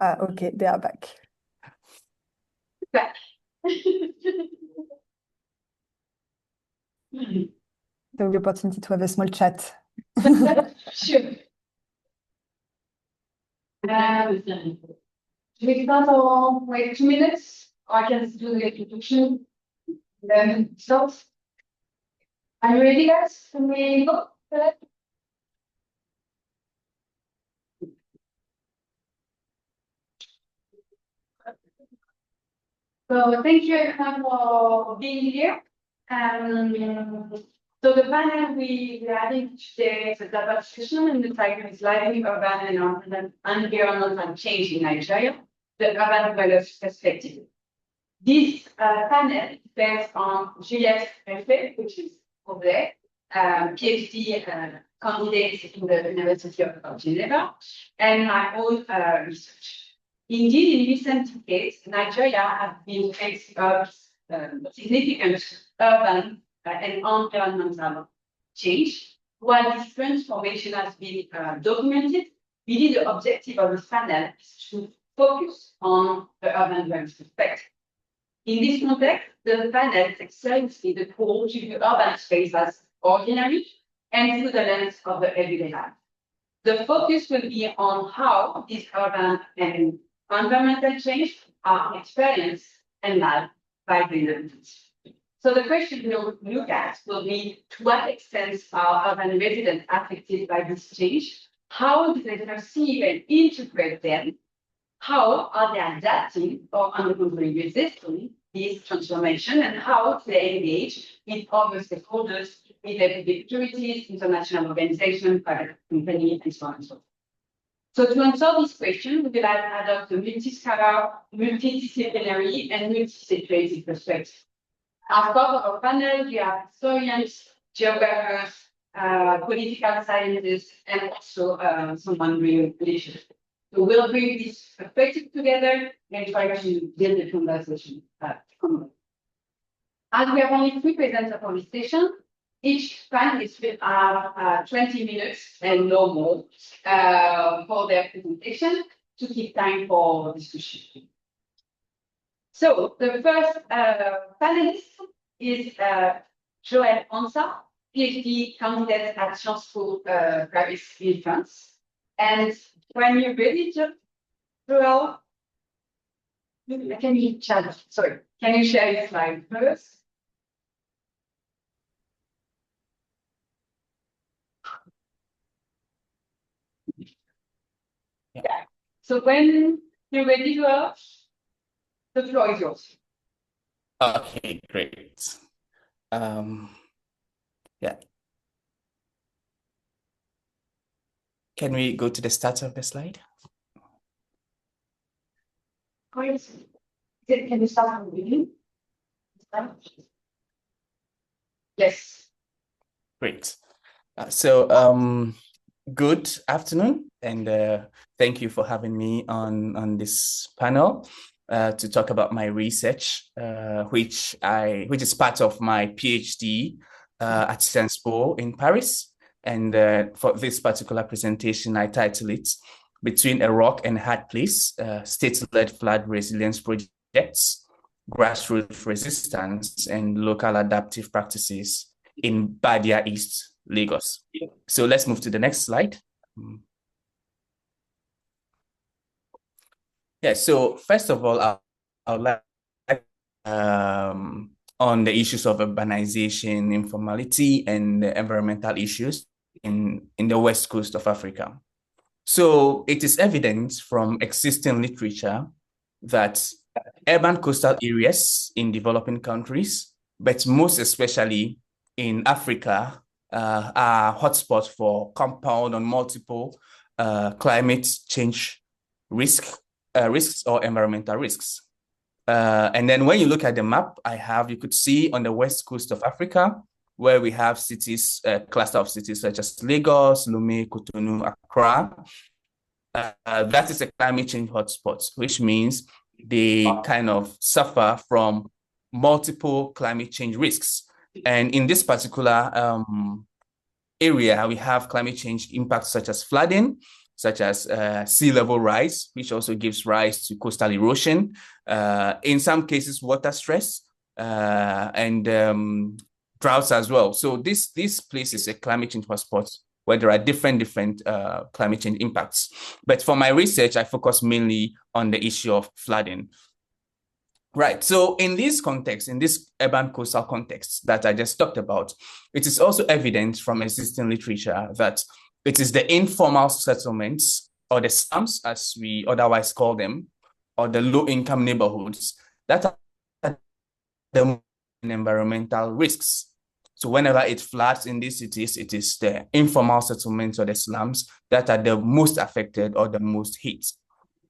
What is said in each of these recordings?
Okay, they are back. Back. The opportunity to have a small chat. Sure. We start on like 2 minutes. I can do the introduction. Then start. Are you ready, guys? Can we go? So thank you everyone for being here. So the panel we are having today is a double discussion in the title is Lively Urban and Environmental Change in Nigeria, the urban development perspective. This panel is based on Juliette Reflet, which is over there, PhD candidate in the University of Geneva, and my own research. Indeed, in recent decades, Nigeria has been facing significant urban and environmental change. While this transformation has been documented, really the objective of this panel is to focus on the urban development perspective. In this context, the panel explains the call to the urban space as ordinary and through the lens of the everyday life. The focus will be on how these urban and environmental change are experienced and lived by the inhabitants. So the question we'll look at will be to what extent are urban residents affected by this change? How do they perceive and interpret them? How are they adapting or undergoing resisting this transformation, and how do they engage with other stakeholders, with their public authorities, international organizations, private companies, and so on and so forth. So to answer this question, we will adopt a multi-scalar, multidisciplinary, and multi-situated perspective. As part of our panel, we have historians, geographers, political scientists, and also someone doing leadership. So we'll bring this perspective together and try to build a conversation. As we have only 3 presenters for this session, each panelist will have 20 minutes and no more for their presentation to keep time for discussion. So the first panelist is Joël Ansa, PhD candidate at Sciences Po Paris in France. And when you're ready, Joël, can you share your slide first? Yeah. So when you're ready, Joël, the floor is yours. Okay, great. Yeah. Can we go to the start of the slide? Can you start from the beginning? Yes. Great. Good afternoon, and thank you for having me on this panel to talk about my research, which is part of my PhD at Sciences Po in Paris. And for this particular presentation, I titled it Between a Rock and Hard Place, State-Led Flood Resilience Projects, Grassroots Resistance, and Local Adaptive Practices in Badia East, Lagos. So let's move to the next slide. Yeah, so first of all, I would like on the issues of urbanization, informality, and environmental issues in the West Coast of Africa. So it is evident from existing literature that urban coastal areas in developing countries, but most especially in Africa, are hotspots for compound and multiple climate change risks or environmental risks. And then when you look at the map you could see on the west coast of Africa, where we have cities, cluster of cities such as Lagos, Lomé, Cotonou, Accra. That is a climate change hotspot, which means they kind of suffer from multiple climate change risks. And in this particular area, we have climate change impacts such as flooding, such as sea level rise, which also gives rise to coastal erosion, in some cases, water stress, and droughts as well. So this place is a climate change hotspot where there are different climate change impacts. But for my research, I focus mainly on the issue of flooding. Right. So in this context, in this urban coastal context that I just talked about, it is also evident from existing literature that it is the informal settlements, or the slums, as we otherwise call them, or the low-income neighborhoods that are the environmental risks. So whenever it floods in these cities, it is the informal settlements or the slums that are the most affected or the most hit.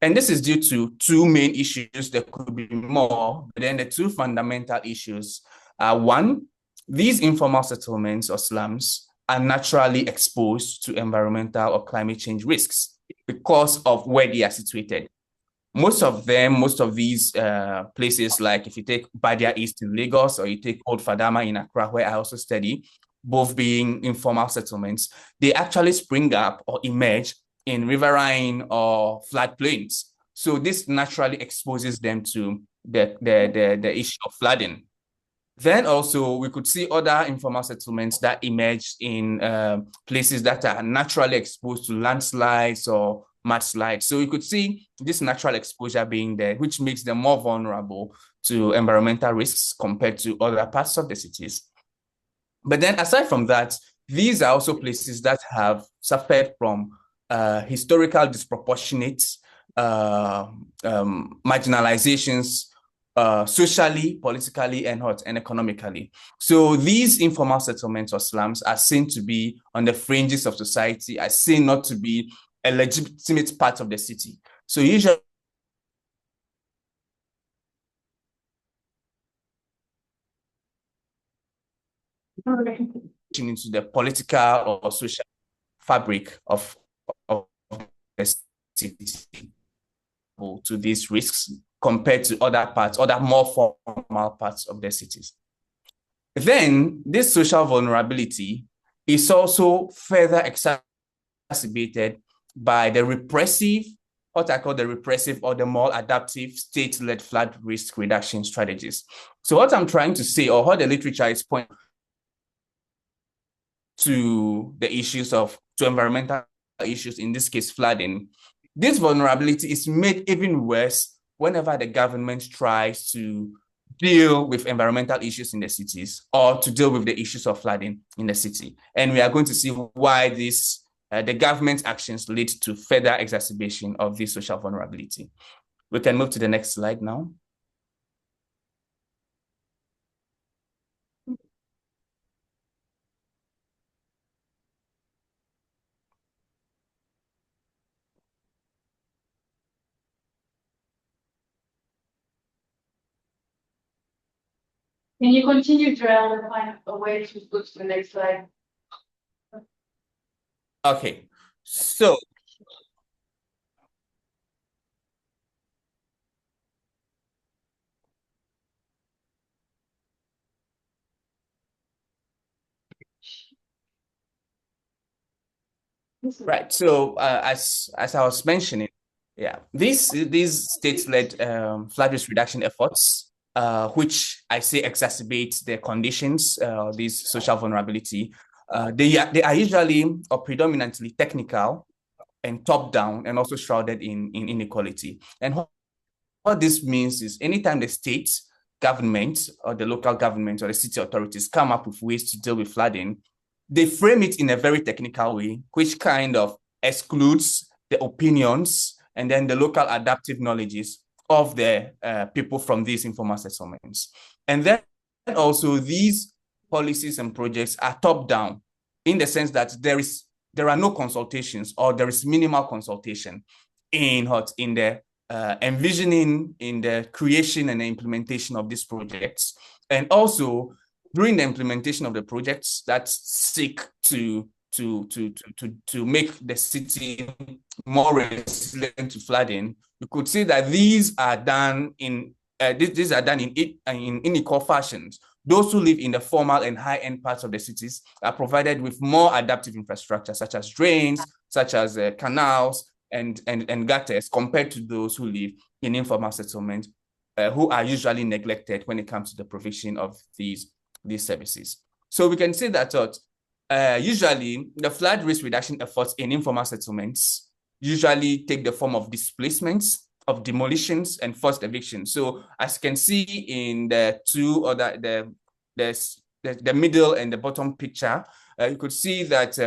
And this is due to two main issues. There could be more, but then the two fundamental issues are: one, these informal settlements or slums are naturally exposed to environmental or climate change risks because of where they are situated. Most of these places, like if you take Badia East in Lagos, or you take Old Fadama in Accra, where I also study, both being informal settlements, they actually spring up or emerge in riverine or floodplains. So this naturally exposes them to the issue of flooding. Then also we could see other informal settlements that emerge in places that are naturally exposed to landslides or mudslides. So you could see this natural exposure being there, which makes them more vulnerable to environmental risks compared to other parts of the cities. But then aside from that, these are also places that have suffered from historical disproportionate marginalizations, socially, politically, and economically. So these informal settlements or slums are seen to be on the fringes of society, are seen not to be a legitimate part of the city. So usually into the political or social fabric of the city to these risks compared to other more formal parts of the cities. Then this social vulnerability is also further exacerbated by the repressive, what I call the repressive or the more adaptive state-led flood risk reduction strategies. So what I'm trying to say, or how the literature is pointing to the issues to environmental issues, in this case flooding, this vulnerability is made even worse whenever the government tries to deal with environmental issues in the cities or to deal with the issues of flooding in the city. And we are going to see why the government's actions lead to further exacerbation of this social vulnerability. We can move to the next slide now. Can you continue to find a way to go to the next slide? Okay, so right. So as I was mentioning, yeah, these state-led flood risk reduction efforts, which I say exacerbate the conditions, this social vulnerability, they are usually or predominantly technical and top-down, and also shrouded in inequality. And what this means is anytime the state government or the local government or the city authorities come up with ways to deal with flooding, they frame it in a very technical way, which kind of excludes the opinions and then the local adaptive knowledges of the people from these informal settlements. And then also these policies and projects are top-down in the sense that there are no consultations, or there is minimal consultation in the envisioning, in the creation and the implementation of these projects. And also during the implementation of the projects that seek to make the city more resilient to flooding, you could see that these are done in unequal fashions. Those who live in the formal and high-end parts of the cities are provided with more adaptive infrastructure, such as drains, such as canals and gutters, compared to those who live in informal settlement, who are usually neglected when it comes to the provision of these services. So we can say that usually the flood risk reduction efforts in informal settlements usually take the form of displacements, of demolitions, and forced evictions. So as you can see in the two other, the middle and the bottom picture, you could see that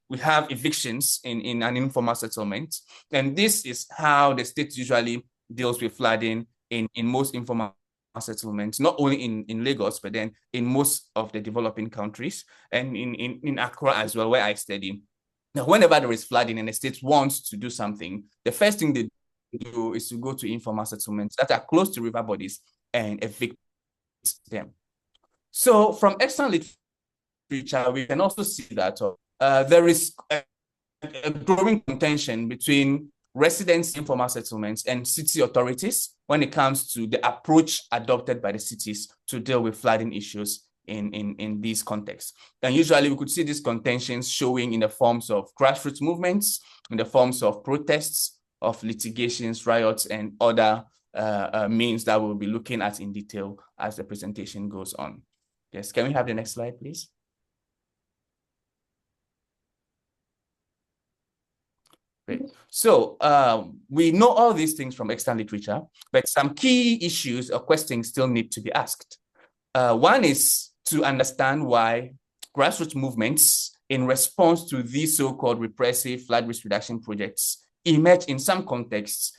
we have evictions in an informal settlement. And this is how the state usually deals with flooding in most informal settlements, not only in Lagos, but then in most of the developing countries, and in Accra as well, where I study. Now, whenever there is flooding and the state wants to do something, the first thing they do is to go to informal settlements that are close to river bodies and evict them. So from external literature, we can also see that there is a growing contention between residents in informal settlements and city authorities when it comes to the approach adopted by the cities to deal with flooding issues in these contexts. And usually we could see these contentions showing in the forms of grassroots movements, in the forms of protests, of litigations, riots, and other means that we'll be looking at in detail as the presentation goes on. Yes, can we have the next slide, please? Great. So we know all these things from external literature, but some key issues or questions still need to be asked. One is to understand why grassroots movements in response to these so-called repressive flood risk reduction projects emerge in some contexts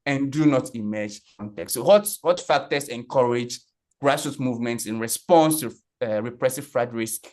and do not emerge in contexts. So what factors encourage grassroots movements in response to repressive flood risk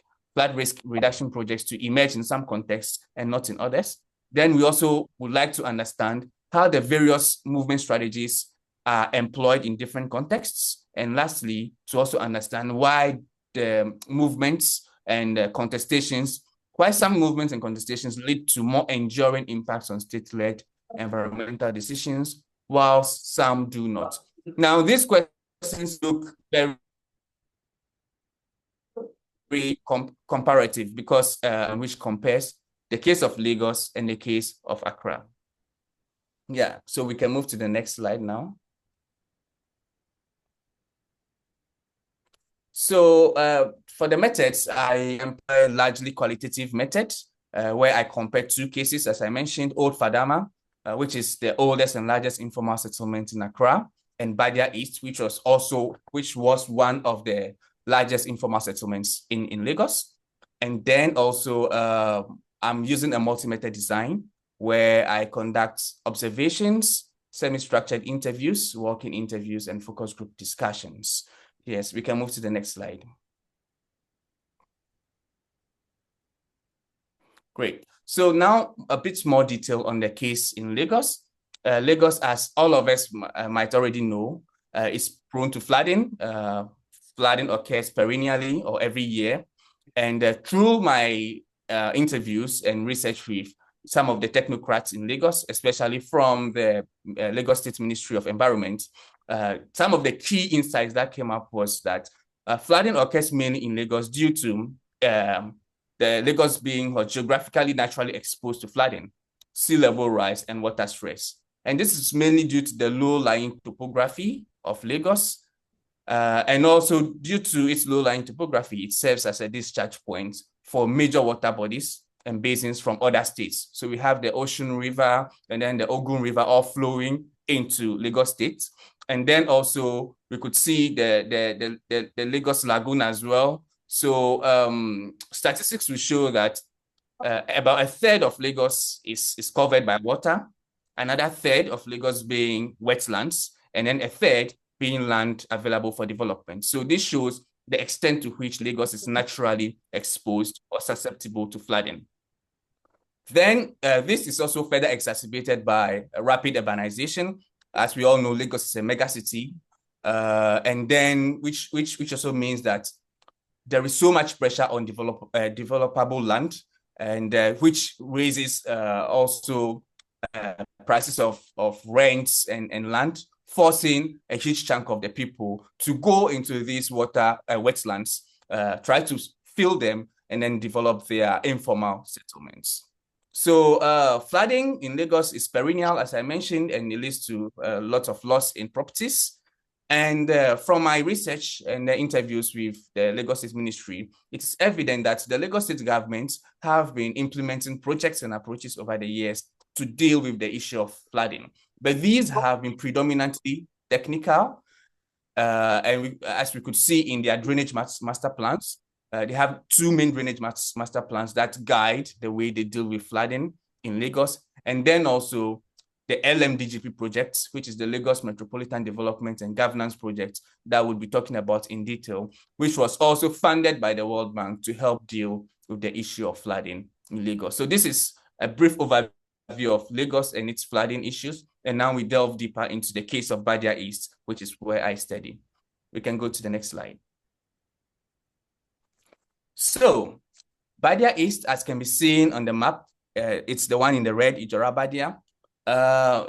reduction projects to emerge in some contexts and not in others? Then we also would like to understand how the various movement strategies are employed in different contexts. And lastly, to also understand why the movements and contestations, why some movements and contestations lead to more enduring impacts on state-led environmental decisions, whilst some do not. Now, these questions look very comparative because which compares the case of Lagos and the case of Accra. Yeah, so we can move to the next slide now. So for the methods, I employ a largely qualitative method where I compare two cases, as I mentioned, Old Fadama, which is the oldest and largest informal settlement in Accra, and Badia East, which was one of the largest informal settlements in Lagos. And then also I'm using a multi-method design where I conduct observations, semi-structured interviews, walk-in interviews, and focus group discussions. Yes, we can move to the next slide. Great. So now a bit more detail on the case in Lagos. Lagos, as all of us might already know, is prone to flooding. Flooding occurs perennially or every year. And through my interviews and research with some of the technocrats in Lagos, especially from the Lagos State Ministry of Environment, some of the key insights that came up was that flooding occurs mainly in Lagos due to the Lagos being geographically naturally exposed to flooding, sea level rise, and water stress. And this is mainly due to the low-lying topography of Lagos, and also due to its low-lying topography, it serves as a discharge point for major water bodies and basins from other states. So we have the Ocean River and then the Ogun River all flowing into Lagos State. And then also we could see the Lagos Lagoon as well. So statistics will show that about a third of Lagos is covered by water, another third of Lagos being wetlands, and then a third being land available for development. So this shows the extent to which Lagos is naturally exposed or susceptible to flooding. Then this is also further exacerbated by rapid urbanization. As we all know, Lagos is a megacity, and then which also means that there is so much pressure on developable land, and which raises also prices of rents and land, forcing a huge chunk of the people to go into these wetlands, try to fill them, and then develop their informal settlements. So flooding in Lagos is perennial, as I mentioned, and it leads to lots of loss in properties. And from my research and the interviews with the Lagos State Ministry, it's evident that the Lagos State government have been implementing projects and approaches over the years to deal with the issue of flooding. But these have been predominantly technical, and as we could see in their drainage master plans, they have two main drainage master plans that guide the way they deal with flooding in Lagos. And then also the LMDGP project, which is the Lagos Metropolitan Development and Governance Project that we'll be talking about in detail, which was also funded by the World Bank to help deal with the issue of flooding in Lagos. So this is a brief overview of Lagos and its flooding issues. And now we delve deeper into the case of Badia East, which is where I study. We can go to the next slide. So Badia East, as can be seen on the map, it's the one in the red, Ijora Badia.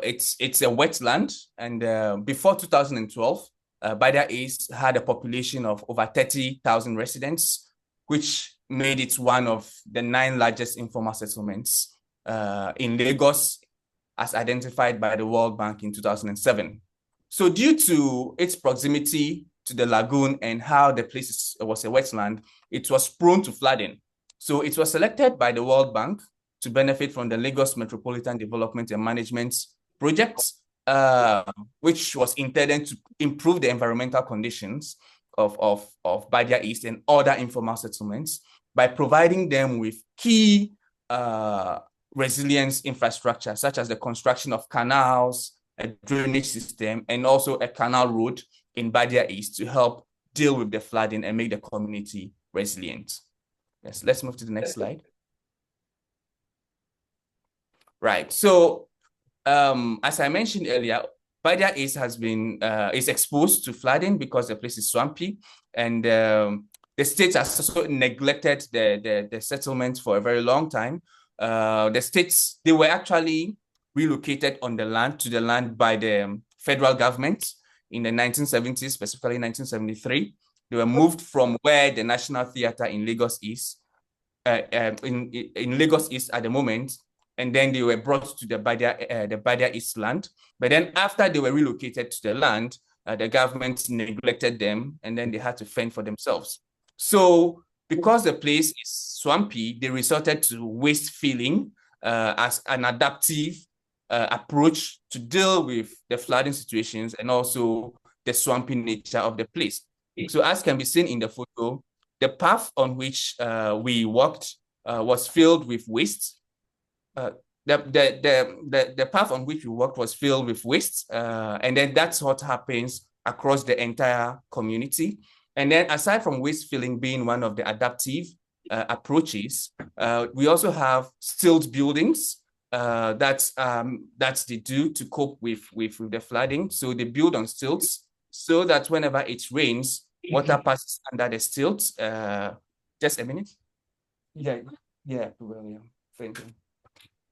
It's a wetland, and before 2012, Badia East had a population of over 30,000 residents, which made it one of the 9 largest informal settlements in Lagos, as identified by the World Bank in 2007. So due to its proximity to the lagoon and how the place was a wetland, it was prone to flooding. So it was selected by the World Bank to benefit from the Lagos Metropolitan Development and Management Project, which was intended to improve the environmental conditions of Badia East and other informal settlements by providing them with key resilience infrastructure, such as the construction of canals, a drainage system, and also a canal road in Badia East to help deal with the flooding and make the community resilient. Yes, let's move to the next slide. Right. So, as I mentioned earlier, Badia East has been is exposed to flooding because the place is swampy, and the state has also neglected the settlement for a very long time. The states, they were actually relocated on the land by the federal government in the 1970s, specifically 1973. They were moved from where the National Theatre in Lagos is, in Lagos East at the moment, and then they were brought to the Badia East land. But then after they were relocated to the land, the government neglected them, and then they had to fend for themselves. So because the place is swampy, they resorted to waste filling as an adaptive approach to deal with the flooding situations and also the swampy nature of the place. So as can be seen in the photo, the path on which we walked was filled with waste. The path on which we walked was filled with waste, and then that's what happens across the entire community. And then aside from waste filling being one of the adaptive approaches, we also have stilt buildings that's they do to cope with the flooding. So they build on stilts so that whenever it rains, water passes under the stilts. Just a minute. Yeah, well, thank you.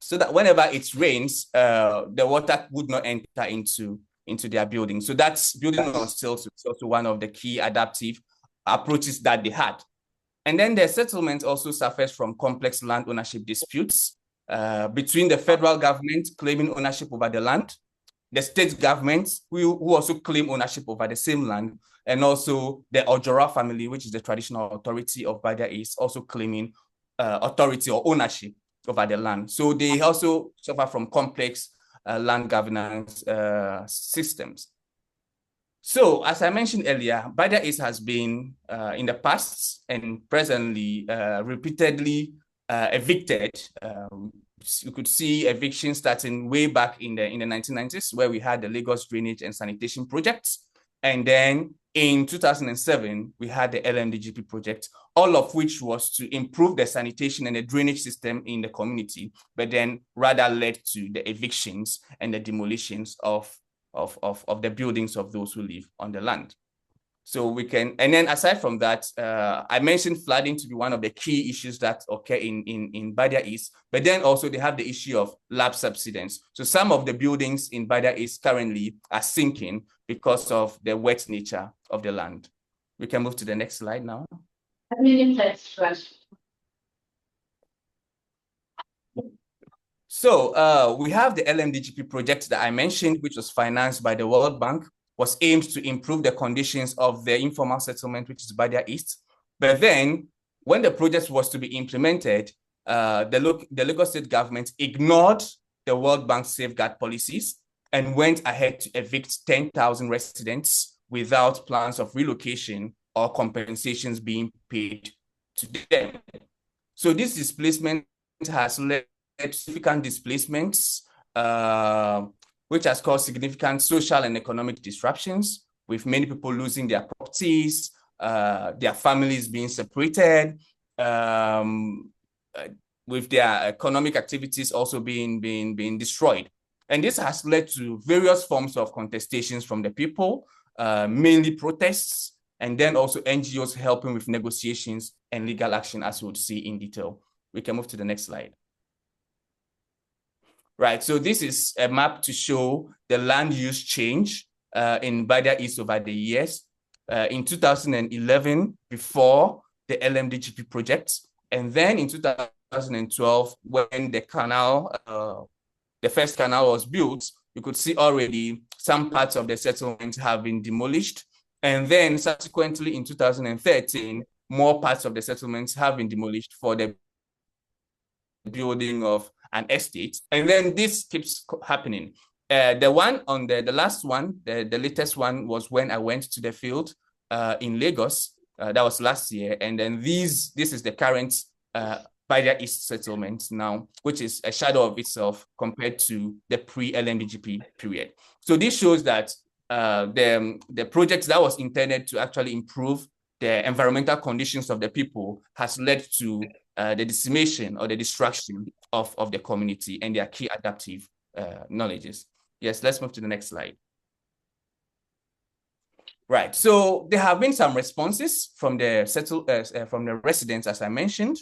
So that whenever it rains, the water would not enter into their building. So that's building on stilts is also one of the key adaptive approaches that they had. And then the settlement also suffers from complex land ownership disputes between the federal government claiming ownership over the land, the state government who also claim ownership over the same land, and also the Ojora family, which is the traditional authority of Badia East, also claiming authority or ownership over the land. So they also suffer from complex land governance systems. So as I mentioned earlier, Badia East has been in the past and presently repeatedly evicted. You could see evictions starting way back in the 1990s, where we had the Lagos Drainage and Sanitation projects. And then in 2007, we had the LMDGP project, all of which was to improve the sanitation and the drainage system in the community, but then rather led to the evictions and the demolitions of the buildings of those who live on the land. So we can, and then aside from that, I mentioned flooding to be one of the key issues that occur in Badia East, but then also they have the issue of lab subsidence. So some of the buildings in Badia East currently are sinking because of the wet nature of the land. We can move to the next slide now. So we have the LMDGP project that I mentioned, which was financed by the World Bank, was aimed to improve the conditions of the informal settlement, which is Badia East. But then when the project was to be implemented, the Lagos State government ignored the World Bank safeguard policies and went ahead to evict 10,000 residents without plans of relocation or compensations being paid to them. So this displacement has led to significant displacements, which has caused significant social and economic disruptions, with many people losing their properties, their families being separated, with their economic activities also being destroyed. And this has led to various forms of contestations from the people, mainly protests, and then also NGOs helping with negotiations and legal action, as we would see in detail. We can move to the next slide. Right, so this is a map to show the land use change in Badia East over the years. In 2011, before the LMDGP project, and then in 2012, when the canal, the first canal was built, you could see already some parts of the settlement have been demolished. And then subsequently in 2013, more parts of the settlements have been demolished for the building of an estate. And then this keeps happening. The one on the last one, the latest one was when I went to the field in Lagos. That was last year. And then this is the current Badia East settlement now, which is a shadow of itself compared to the pre-LMDGP period. So this shows that the project that was intended to actually improve the environmental conditions of the people has led to the decimation or the destruction of the community and their key adaptive knowledges. Yes, let's move to the next slide. Right, so there have been some responses from the residents, as I mentioned.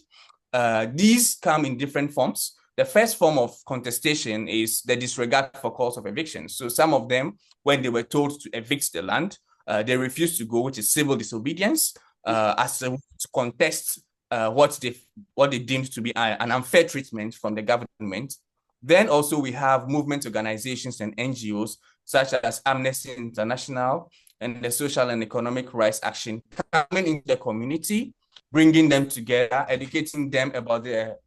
These come in different forms. The first form of contestation is the disregard for calls of eviction. So some of them, when they were told to evict the land, they refused to go, which is civil disobedience, as to contest what they deemed to be an unfair treatment from the government. Then also we have movement organizations and NGOs such as Amnesty International and the Social and Economic Rights Action coming into the community, bringing them together, educating them about their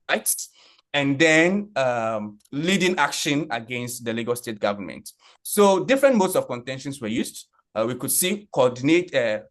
rights, and then leading action against the Lagos State government. So different modes of contentions were used. We could see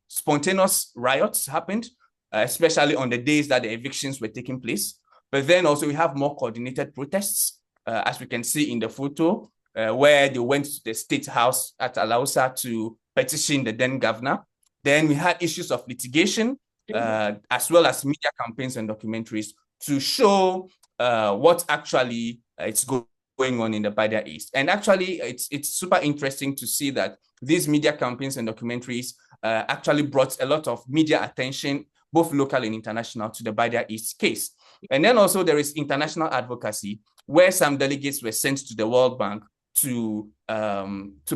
spontaneous riots happened, especially on the days that the evictions were taking place. But then also we have more coordinated protests, as we can see in the photo, where they went to the State House at Alausa to petition the then governor. Then we had issues of litigation, as well as media campaigns and documentaries to show what actually is going on in the Badia East. And actually, it's super interesting to see that these media campaigns and documentaries actually brought a lot of media attention, both local and international, to the Badia East case. And then also there is international advocacy, where some delegates were sent to the World Bank to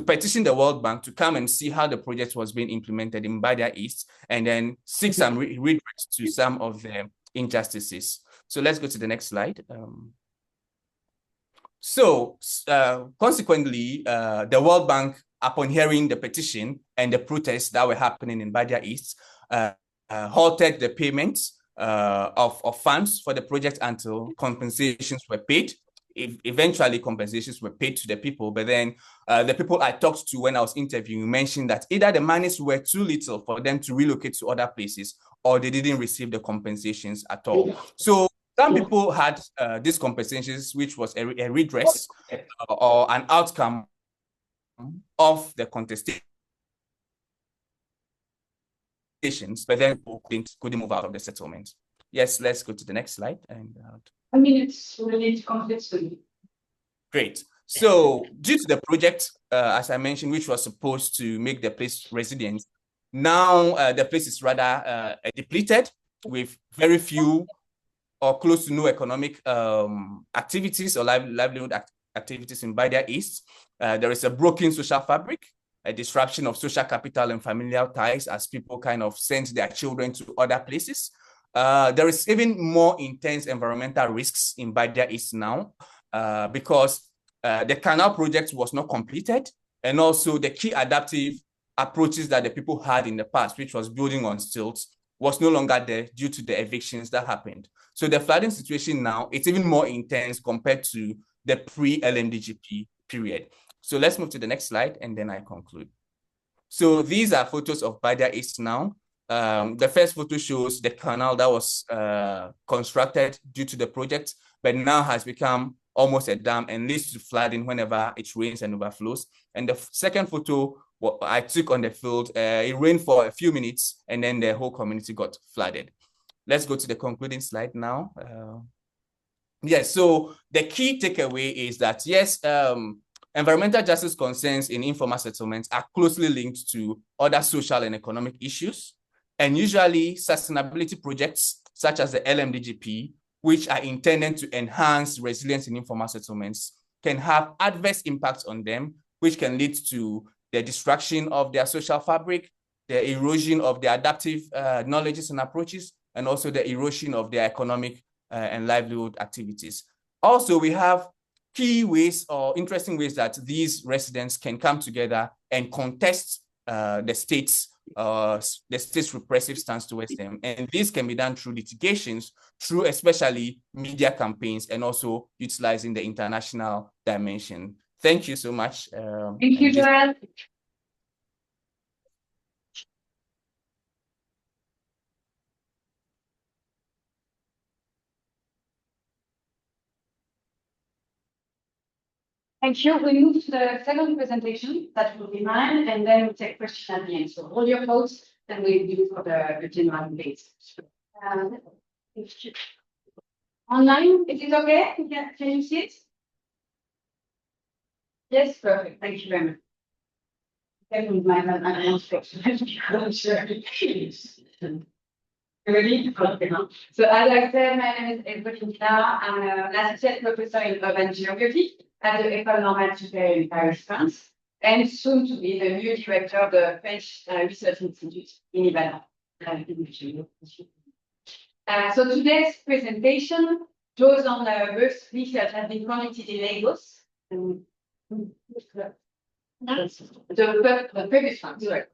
petition the World Bank to come and see how the project was being implemented in Badia East, and then seek some redress to some of the injustices. So let's go to the next slide. Consequently, the World Bank, upon hearing the petition and the protests that were happening in Badia East, halted the payments of funds for the project until compensations were paid. Eventually, compensations were paid to the people, but then the people I talked to when I was interviewing mentioned that either the monies were too little for them to relocate to other places, or they didn't receive the compensations at all. So some people had these compensations, which was a redress or an outcome of the contestations, but then couldn't move out of the settlement. Yes, let's go to the next slide. And I mean, it's related complexity. Great. So due to the project, as I mentioned, which was supposed to make the place resilient, now the place is rather depleted, with very few or close to no economic activities or livelihood activities in Badia East. There is a broken social fabric, a disruption of social capital and familial ties as people kind of send their children to other places. There is even more intense environmental risks in Badia East now because the canal project was not completed, and also the key adaptive approaches that the people had in the past, which was building on stilts, was no longer there due to the evictions that happened. So the flooding situation now, it's even more intense compared to the pre-LMDGP period. So let's move to the next slide, and then I conclude. So these are photos of Badia East now. The first photo shows the canal that was constructed due to the project, but now has become almost a dam and leads to flooding whenever it rains and overflows. And the second photo what I took on the field, it rained for a few minutes and then the whole community got flooded. Let's go to the concluding slide now. Yes, so the key takeaway is that, yes, environmental justice concerns in informal settlements are closely linked to other social and economic issues. And usually sustainability projects such as the LMDGP, which are intended to enhance resilience in informal settlements, can have adverse impacts on them, which can lead to the destruction of their social fabric, the erosion of their adaptive knowledges and approaches, and also the erosion of their economic and livelihood activities. Also, we have key ways or interesting ways that these residents can come together and contest the state's repressive stance towards them. And this can be done through litigations, through especially media campaigns, and also utilizing the international dimension. Thank you so much. Thank you, Joel. Thank you. We move to the second presentation that will be mine, and then we'll take questions at the end. So all your votes, and we'll do for the general debate. Online, is it okay? Can you see it? Yes, perfect. Thank you very much. Ready? Okay. So as I said, my name is Evelina. I'm an associate professor in urban geography at the École Normale Supérieure in Paris, France, and soon to be the new director of the French Research Institute in Ibadan. So today's presentation draws on Earth's research has been conducted in Lagos. The previous one, sorry.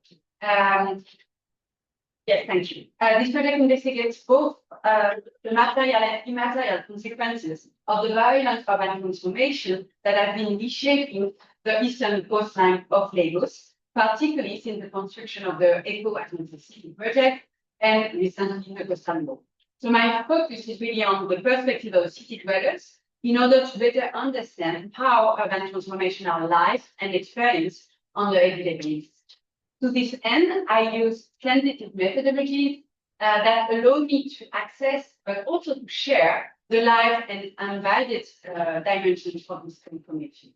Yes, thank you. This project investigates both the material and immaterial consequences of the violent urban transformation that have been reshaping the eastern coastline of Lagos, particularly since the construction of the Eco-Atlantic City project and recently the coastal law. So my focus is really on the perspective of city dwellers in order to better understand how urban transformation are live and experienced on the everyday basis. To this end, I use quantitative methodologies that allow me to access, but also to share the live and unguided dimensions of this information.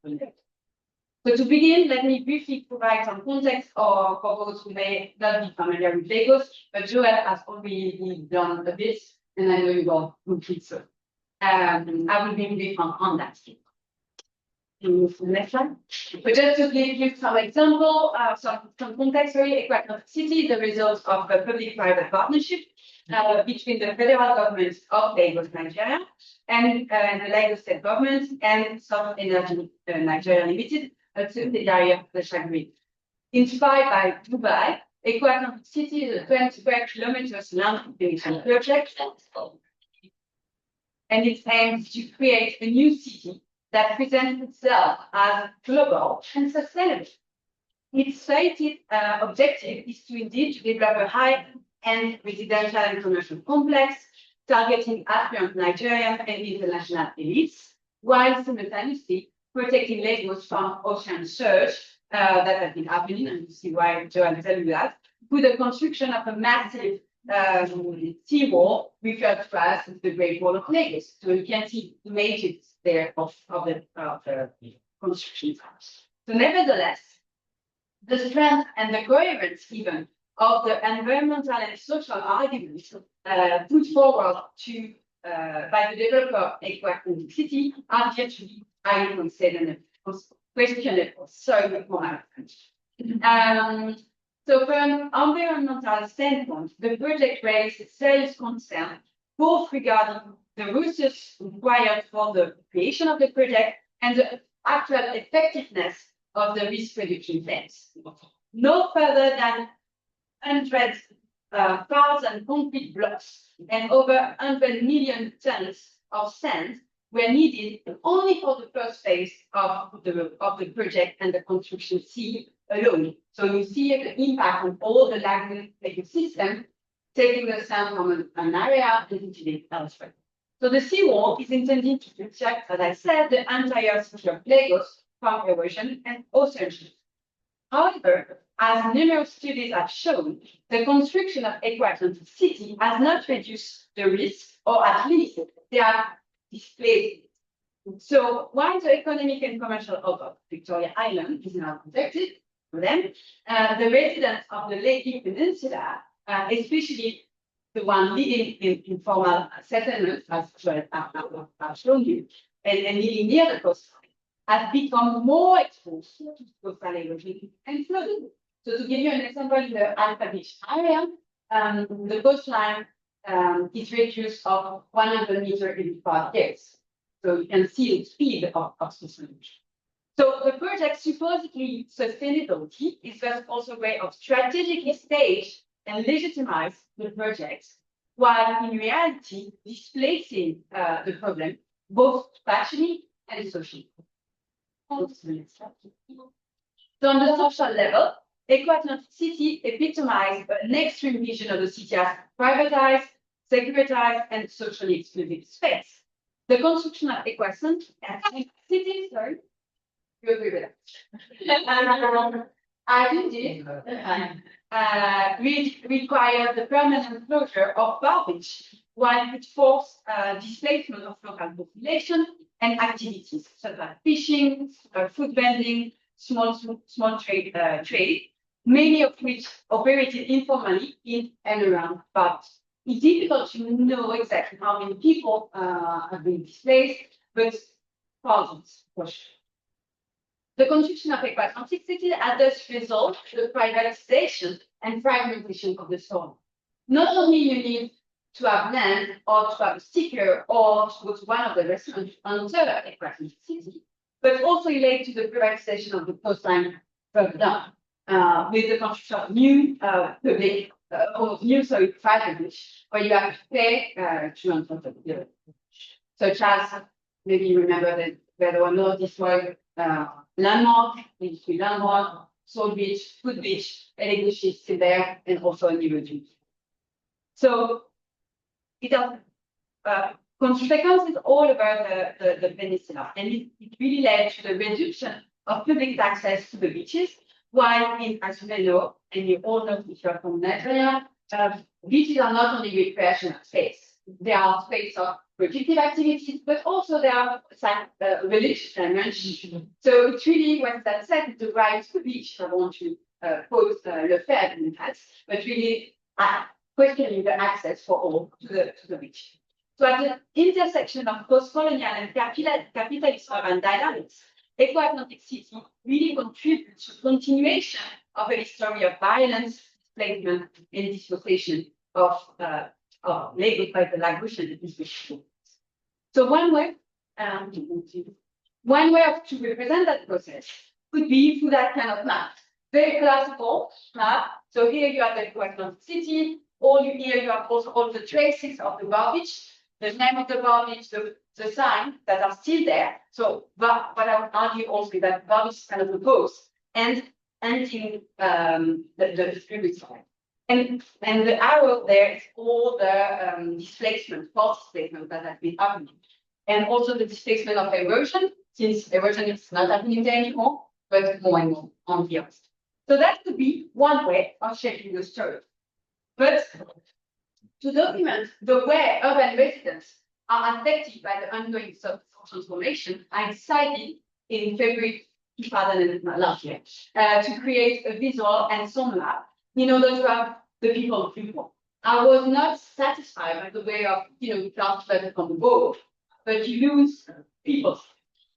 So to begin, let me briefly provide some context for those who may not be familiar with Lagos, but Joel has already done a bit, and I know you will complete so. I will be brief on that. Move to the next slide. But just to give you some example, some context, Eco-Atlantic City is the result of a public-private partnership between the federal government of Lagos, Nigeria, and the Lagos state government and South Energy Nigeria Limited, a subsidiary of the Shagri. Inspired by Dubai, Eco-Atlantic City is a 20 square kilometers land acquisition project, and it aims to create a new city that presents itself as global and sustainable. Its stated objective is to indeed develop a high-end residential and commercial complex targeting affluent Nigerian and international elites, while simultaneously protecting Lagos from ocean surge that has been happening, and you see why Joanne tell you that, with the construction of a massive seawall referred to as the Great Wall of Lagos. So you can see images there of the construction. So nevertheless, the strength and the coherence even of the environmental and social arguments put forward by the developer of Eco-Atlantic City are yet to be highly considered and questionable. Sorry for my French. So from an environmental standpoint, the project raised serious concern, both regarding the resources required for the creation of the project and the actual effectiveness of the risk reduction plans. No further than 100,000 concrete blocks and over 100 million tons of sand were needed only for the first phase of the project and the construction sea alone. So you see the impact on all the lagoon ecosystem, taking the sand from an area and putting it elsewhere. So the seawall is intended to protect, as I said, the entire city of Lagos from erosion and ocean shift. However, as numerous studies have shown, the construction of Atlantic City has not reduced the risk, or at least they have displaced it. So while the economic and commercial hub of Victoria Island is now protected for them, the residents of the Lake Peninsula, especially the one living in informal settlements, as I've shown you, and living near the coastline, have become more exposed to coastal erosion and flooding. So to give you an example, in the Alpha Beach area, the coastline is reduced of 100 meters every 5 years. So you can see the speed of coastal erosion. So the project's supposedly sustainability is thus also a way of strategically stage and legitimize the project, while in reality displacing the problem both spatially and socially. So on the social level, Atlantic City epitomized an extreme vision of the city as privatized, securitized, and socially exclusive space. The construction of City, sorry, you agree with that? I indeed require the permanent closure of garbage, while it forced displacement of local population and activities such as fishing, food vending, small trade, many of which operated informally in and around Paris. It's difficult to know exactly how many people have been displaced, but thousands for sure. The construction of Atlantic City has thus resolved the privatization and fragmentation of the soil. Not only you need to have land or to have a sticker or to go to one of the restaurants under Atlantic City, but also related to the privatization of the coastline further down, with the construction of new public or new private beach, where you have to pay to enter the village, such as maybe you remember that there were no destroyed landmark, industry landmark, Soul Beach, Food Beach, Elegant is still there, and also a new beach. So it has consequences all over the peninsula, and it really led to the reduction of public access to the beaches, while as you may know, and you all know if you're from Nigeria, beaches are not only recreational space, they are space of productive activities, but also there are religious dimensions. So it's really what that said, the right to the beach. I want to quote Lefebvre in that, but really questioning the access for all to the beach. So at the intersection of post-colonial and capitalist urban dynamics, Atlantic City really contributes to continuation of a history of violence, displacement, and dislocation of labeled by the language and the disposition. So one way to represent that process could be through that kind of map. Very classical map. So here you have the Atlantic City. Here you have also all the traces of the garbage, the name of the garbage, the sign that are still there. So what I would argue also is that garbage is kind of the post and ending the previous slide. And the arrow there is all the displacement, false displacement that has been happening. And also the displacement of erosion, since erosion is not happening there anymore, but more and more on the earth. So that could be one way of shaping the story. But to document the way urban residents are affected by the ongoing social transformation, I decided in February 2000 last year to create a visual and sound map in order to have the people of people. I was not satisfied by the way of, translated from the book, but you lose people.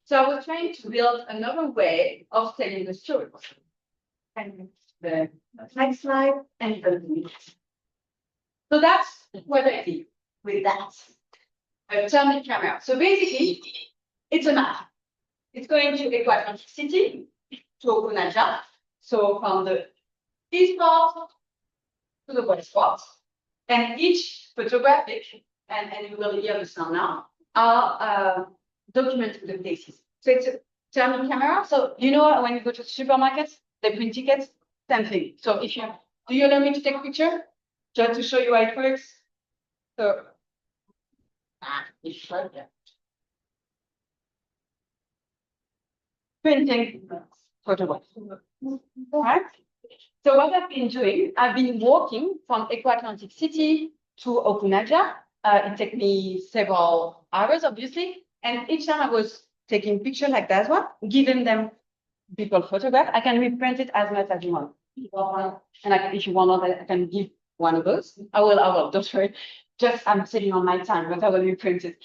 So I was trying to build another way of telling the story. the next slide and the So that's what I did with that. A thermal camera. So basically, it's a map. It's going to Atlantic City, to Okunaja. So from the east part to the west part. And each photographic, and you will hear the sound now, are documented the places. So it's a thermal camera. So you know when you go to supermarkets, they print tickets, same thing. So if you do you allow me to take a picture? Just to show you how it works. So it's right there. Printing photograph. All right. So what I've been doing, I've been walking from Atlantic City to Okunaja. It took me several hours, obviously. And each time I was taking pictures like that one, giving them people photograph. I can reprint it as much as you want. And if you want, I can give one of those. I will, don't worry. Just I'm sitting on my time, but I will reprint it.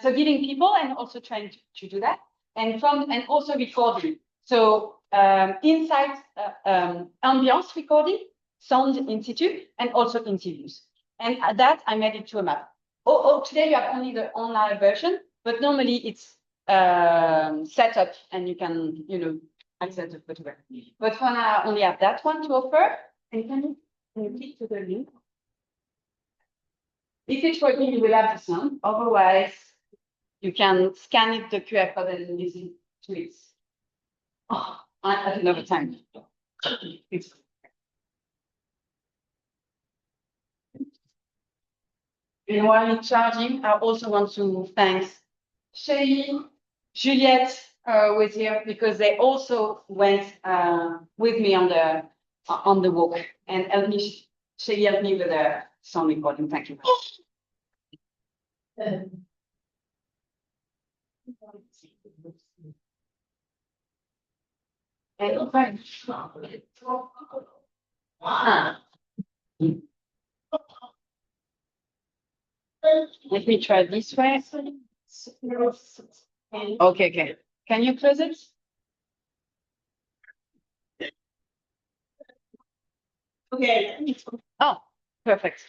So giving people and also trying to do that. And also recording. So inside ambience recording, sound in situ, and also interviews. And that I made it to a map. Today you have only the online version, but normally it's set up and you can, access the photograph. But for now, I only have that one to offer. And can you click to the link? If it's working, you will have the sound. Otherwise, you can scan it, the QR code, and listen to it. Oh, at another time. And while it's charging, I also want to thank Shelly, Juliette was here because they also went with me on the walk and helped me. Shelly helped me with the sound recording. Thank you. Let me try this way. Okay. Can you close it? Okay. Oh, perfect.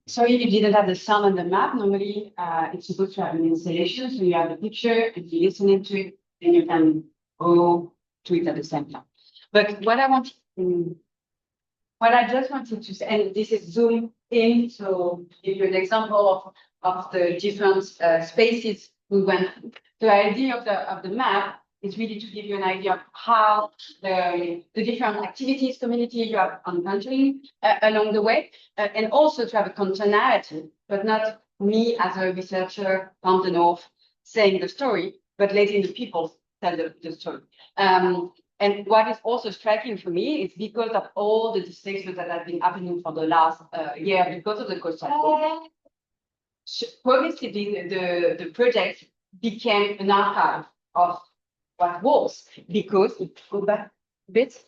sorry, you didn't have the sound on the map. Normally, it's supposed to have an installation, so you have the picture, and you listen into it, and you can go to it at the same time. But what I just wanted to say, and this is zoom in, so to give you an example of the different spaces we went through. The idea of the map is really to give you an idea of how the different activities, community you are encountering along the way, and also to have a continuity, but not me as a researcher from the north saying the story, but letting the people tell the story. And what is also striking for me is because of all the displacements that have been happening for the last year because of the coastal progressively the project became an archive of what was, because if you go back a bit,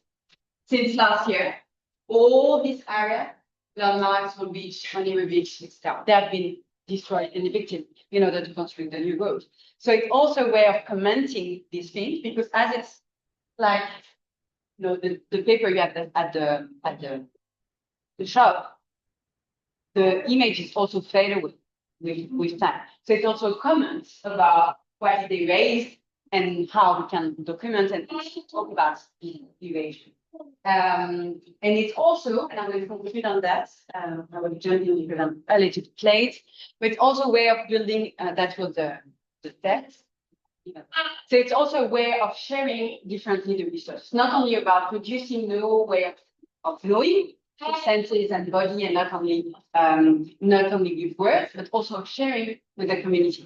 since last year, all this area, landmarks on beach, Honeymoon Beach, etc., they have been destroyed and evicted in order to construct the new road. So it's also a way of commenting these things, because as it's like, you know, the paper you have at the shop, the images also fade away with time. So it's also comments about what they raised and how we can document and talk about the evasion. And it's also, and I'm going to conclude on that, I will jump in because I'm a little late, but it's also a way of building, that was the text. Yeah. So it's also a way of sharing differently the research. It's not only about producing new way of knowing the senses and body, and not only with words, but also sharing with the community.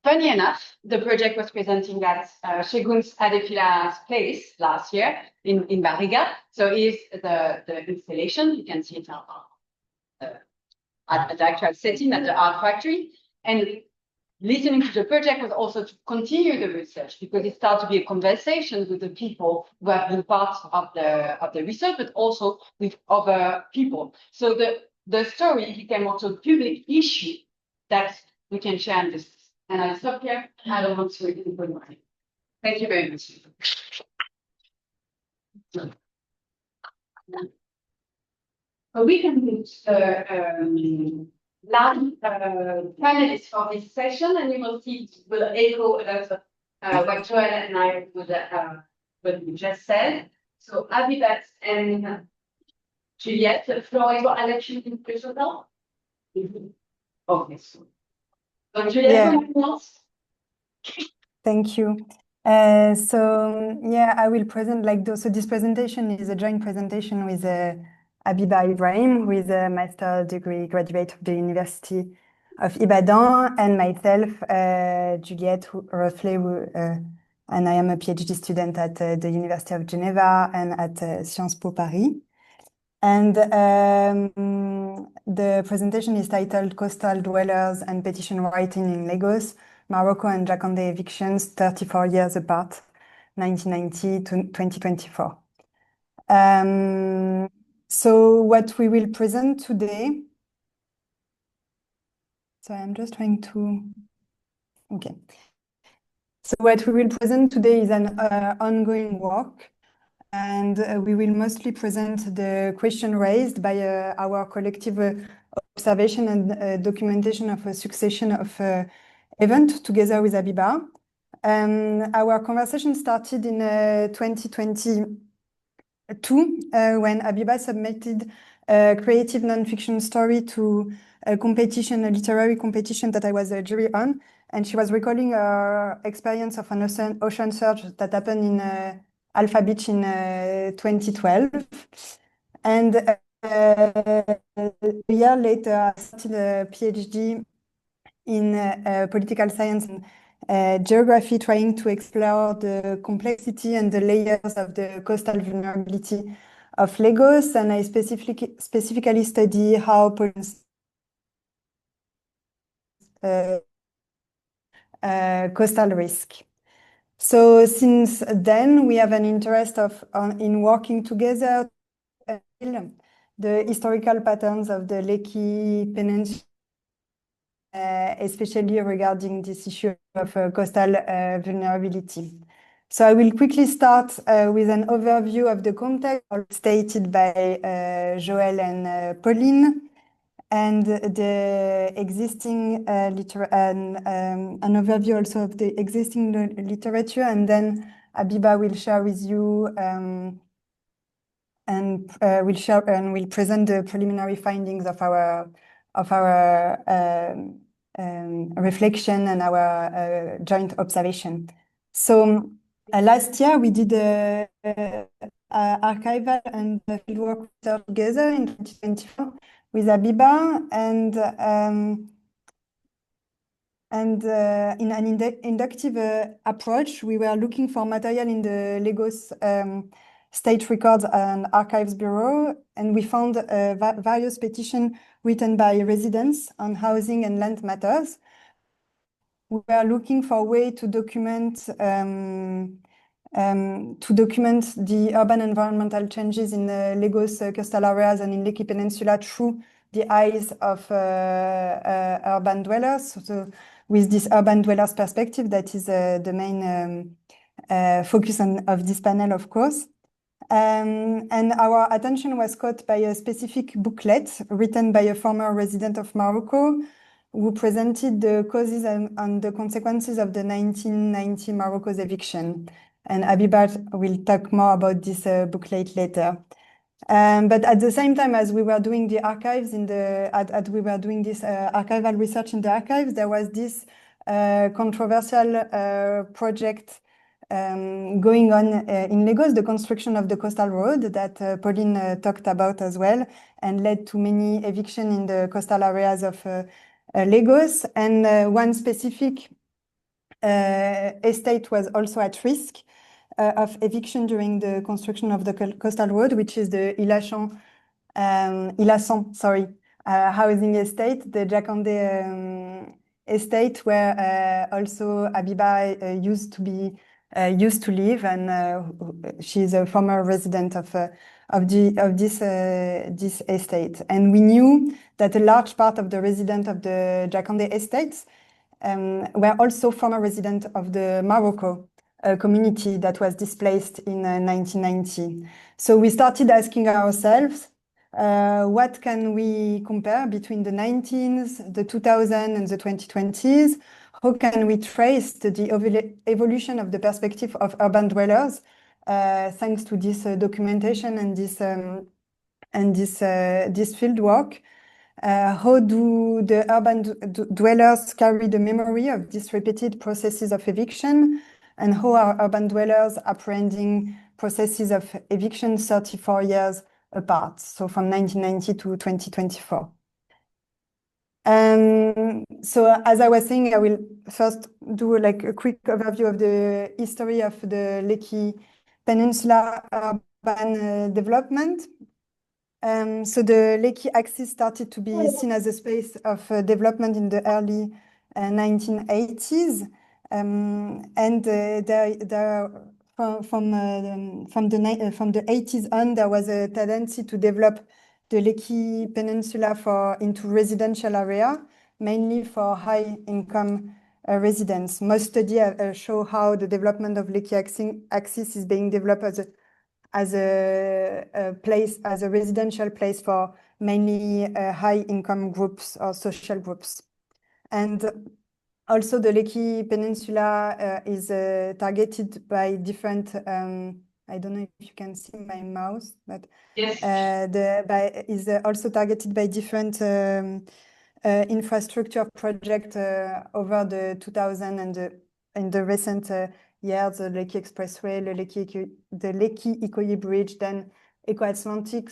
Funny enough, the project was presenting at Shegun's Adepila's place last year in Barriga. So is the installation, you can see it at the actual setting at the art factory. And listening to the project was also to continue the research, because it started to be a conversation with the people who have been part of the research, but also with other people. So the story became also a public issue that we can share and discuss. And I'll stop here. I don't want to read more. Thank you very much. We can move to last panelists for this session, and you will see it will echo a lot of what Joel and I what we just said. So Abibat and Juliette, the floor is your election in personal. Okay. So Juliette, anything else? Thank you. I will present like those. So this presentation is a joint presentation with Abiba Ibrahim, who is a master's degree graduate of the University of Ibadan, and myself, Juliette Rufflet, and I am a PhD student at the University of Geneva and at Sciences Po Paris. And the presentation is titled Coastal Dwellers and Petition Writing in Lagos, Morocco and Jakande Evictions, 34 years apart, 1990 to 2024. So what we will present today, so I'm just trying to, okay. So what we will present today is an ongoing work, and we will mostly present the question raised by our collective observation and documentation of a succession of events together with Abiba. Our conversation started in 2022 when Abiba submitted a creative nonfiction story to a competition, a literary competition that I was a jury on. And she was recalling her experience of an ocean search that happened in Alpha Beach in 2012. And a year later, I started a PhD in political science and geography, trying to explore the complexity and the layers of the coastal vulnerability of Lagos. And I specifically study how coastal risk. So since then, we have an interest in working together the historical patterns of the Lekki Peninsula, especially regarding this issue of coastal vulnerability. So I will quickly start with an overview of the context stated by Joël and Pauline. and the existing an overview also of the existing literature, and then Abiba will share with you and will present the preliminary findings of our reflection and our joint observation. So last year we did archival and fieldwork together in 2024 with Abiba, and in an inductive approach, we were looking for material in the Lagos State Records and Archives Bureau, and we found various petitions written by residents on housing and land matters. We were looking for a way to document the urban environmental changes in the Lagos coastal areas and in Lekki Peninsula through the eyes of urban dwellers. So with this urban dwellers perspective, that is the main focus of this panel, of course. And our attention was caught by a specific booklet written by a former resident of Morocco who presented the causes and the consequences of the 1990 Morocco's eviction. And Abiba will talk more about this booklet later. But at the same time as we were doing the archives we were doing this archival research in the archives, there was this controversial project going on in Lagos, the construction of the coastal road that Pauline talked about as well, and led to many evictions in the coastal areas of Lagos. And one specific estate was also at risk of eviction during the construction of the coastal road, which is the Ilasan housing estate, the Jakande estate, where also Abiba used to live, and she's a former resident of this estate. And we knew that a large part of the residents of the Jakande estates were also former residents of the Morocco community that was displaced in 1990. So we started asking ourselves, what can we compare between the 19s, the 2000s, and the 2020s? How can we trace the evolution of the perspective of urban dwellers thanks to this documentation and this field work? How do the urban dwellers carry the memory of these repeated processes of eviction? And how are urban dwellers apprehending processes of eviction 34 years apart, so from 1990 to 2024? So as I was saying, I will first do like a quick overview of the history of the Lekki Peninsula urban development. So the Lekki axis started to be seen as a space of development in the early 1980s. And from the 80s on, there was a tendency to develop the Lekki Peninsula into residential area, mainly for high-income residents. Most studies show how the development of Lekki axis is being developed as a residential place for mainly high-income groups or social groups. And also the Lekki Peninsula is targeted by different, I don't know if you can see my mouse, but yes. Is also targeted by different infrastructure projects over the 2000 and in the recent years, the Lekki Expressway, the Lekki Ikoyi Bridge, then Eco-Atlantic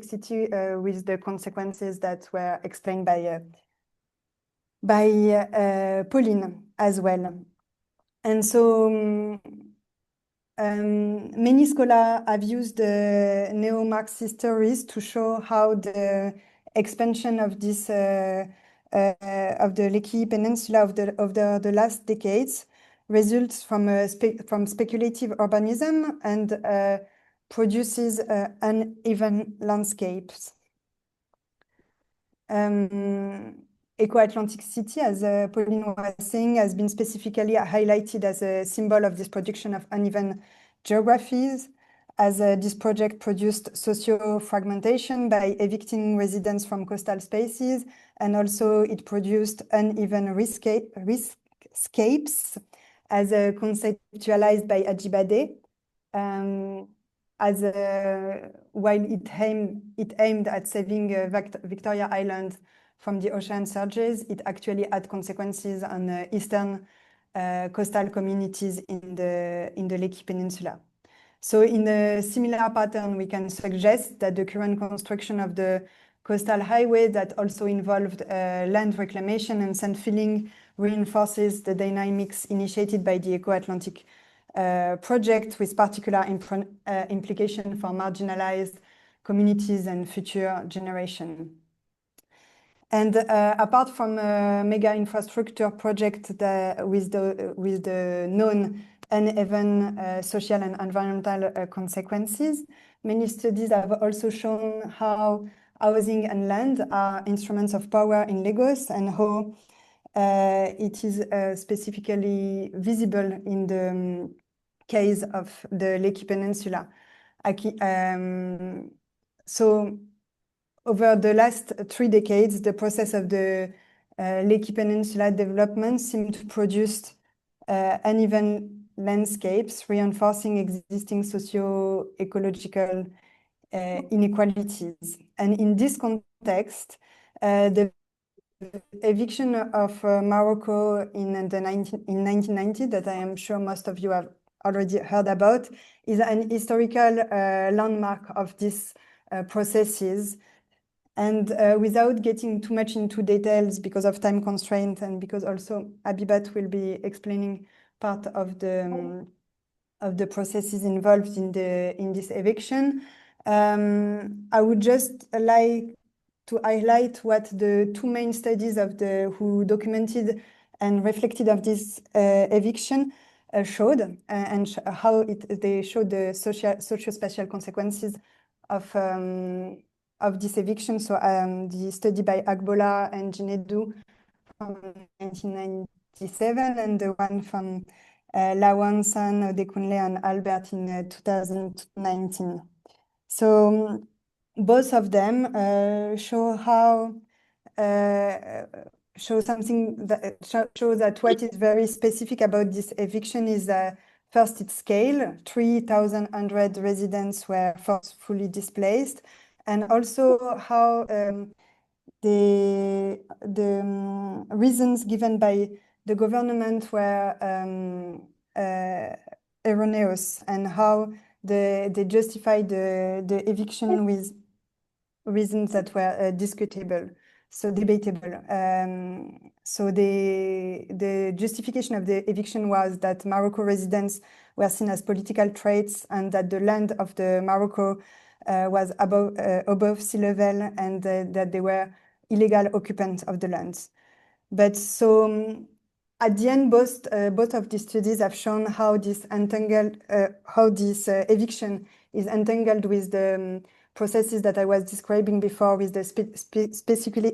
City with the consequences that were explained by Pauline as well. And so many scholars have used the neo-Marxist theories to show how the expansion of this of the Lekki Peninsula of the last decades results from speculative urbanism and produces uneven landscapes. Eco-Atlantic City, as Pauline was saying, has been specifically highlighted as a symbol of this production of uneven geographies. as this project produced socio-fragmentation by evicting residents from coastal spaces, and also it produced uneven riskscapes, as conceptualized by Ajibade, while it aimed at saving Victoria Island from the ocean surges, it actually had consequences on eastern coastal communities in the Lekki Peninsula. So in a similar pattern, we can suggest that the current construction of the coastal highway that also involved land reclamation and sand filling reinforces the dynamics initiated by the Eco-Atlantic project, with particular implication for marginalized communities and future generations. And apart from a mega infrastructure project with the known uneven social and environmental consequences, many studies have also shown how housing and land are instruments of power in Lagos, and how it is specifically visible in the case of the Lekki Peninsula. So over the last 3 decades, the process of the Lekki Peninsula development seemed to produce uneven landscapes, reinforcing existing socio-ecological inequalities. And in this context, the eviction of Morocco in 1990, that I am sure most of you have already heard about, is an historical landmark of these processes. And without getting too much into details because of time constraint, and because also Abibat will be explaining part of the processes involved in this eviction, I would just like to highlight what the 2 main studies who documented and reflected of this eviction showed, and how they showed the socio-spatial consequences of this eviction. So the study by Agbola and Jinedu from 1997, and the one from Lawansan, Odekunle, and Albert in 2019. So both of them show something that shows that what is very specific about this eviction is first its scale. 3,100 residents were forcefully displaced, and also how the reasons given by the government were erroneous, and how they justified the eviction with reasons that were debatable. So the justification of the eviction was that Morocco residents were seen as political threats, and that the land of the Morocco was above sea level, and that they were illegal occupants of the lands. But so at the end, both of these studies have shown how this eviction is entangled with the processes that I was describing before, with the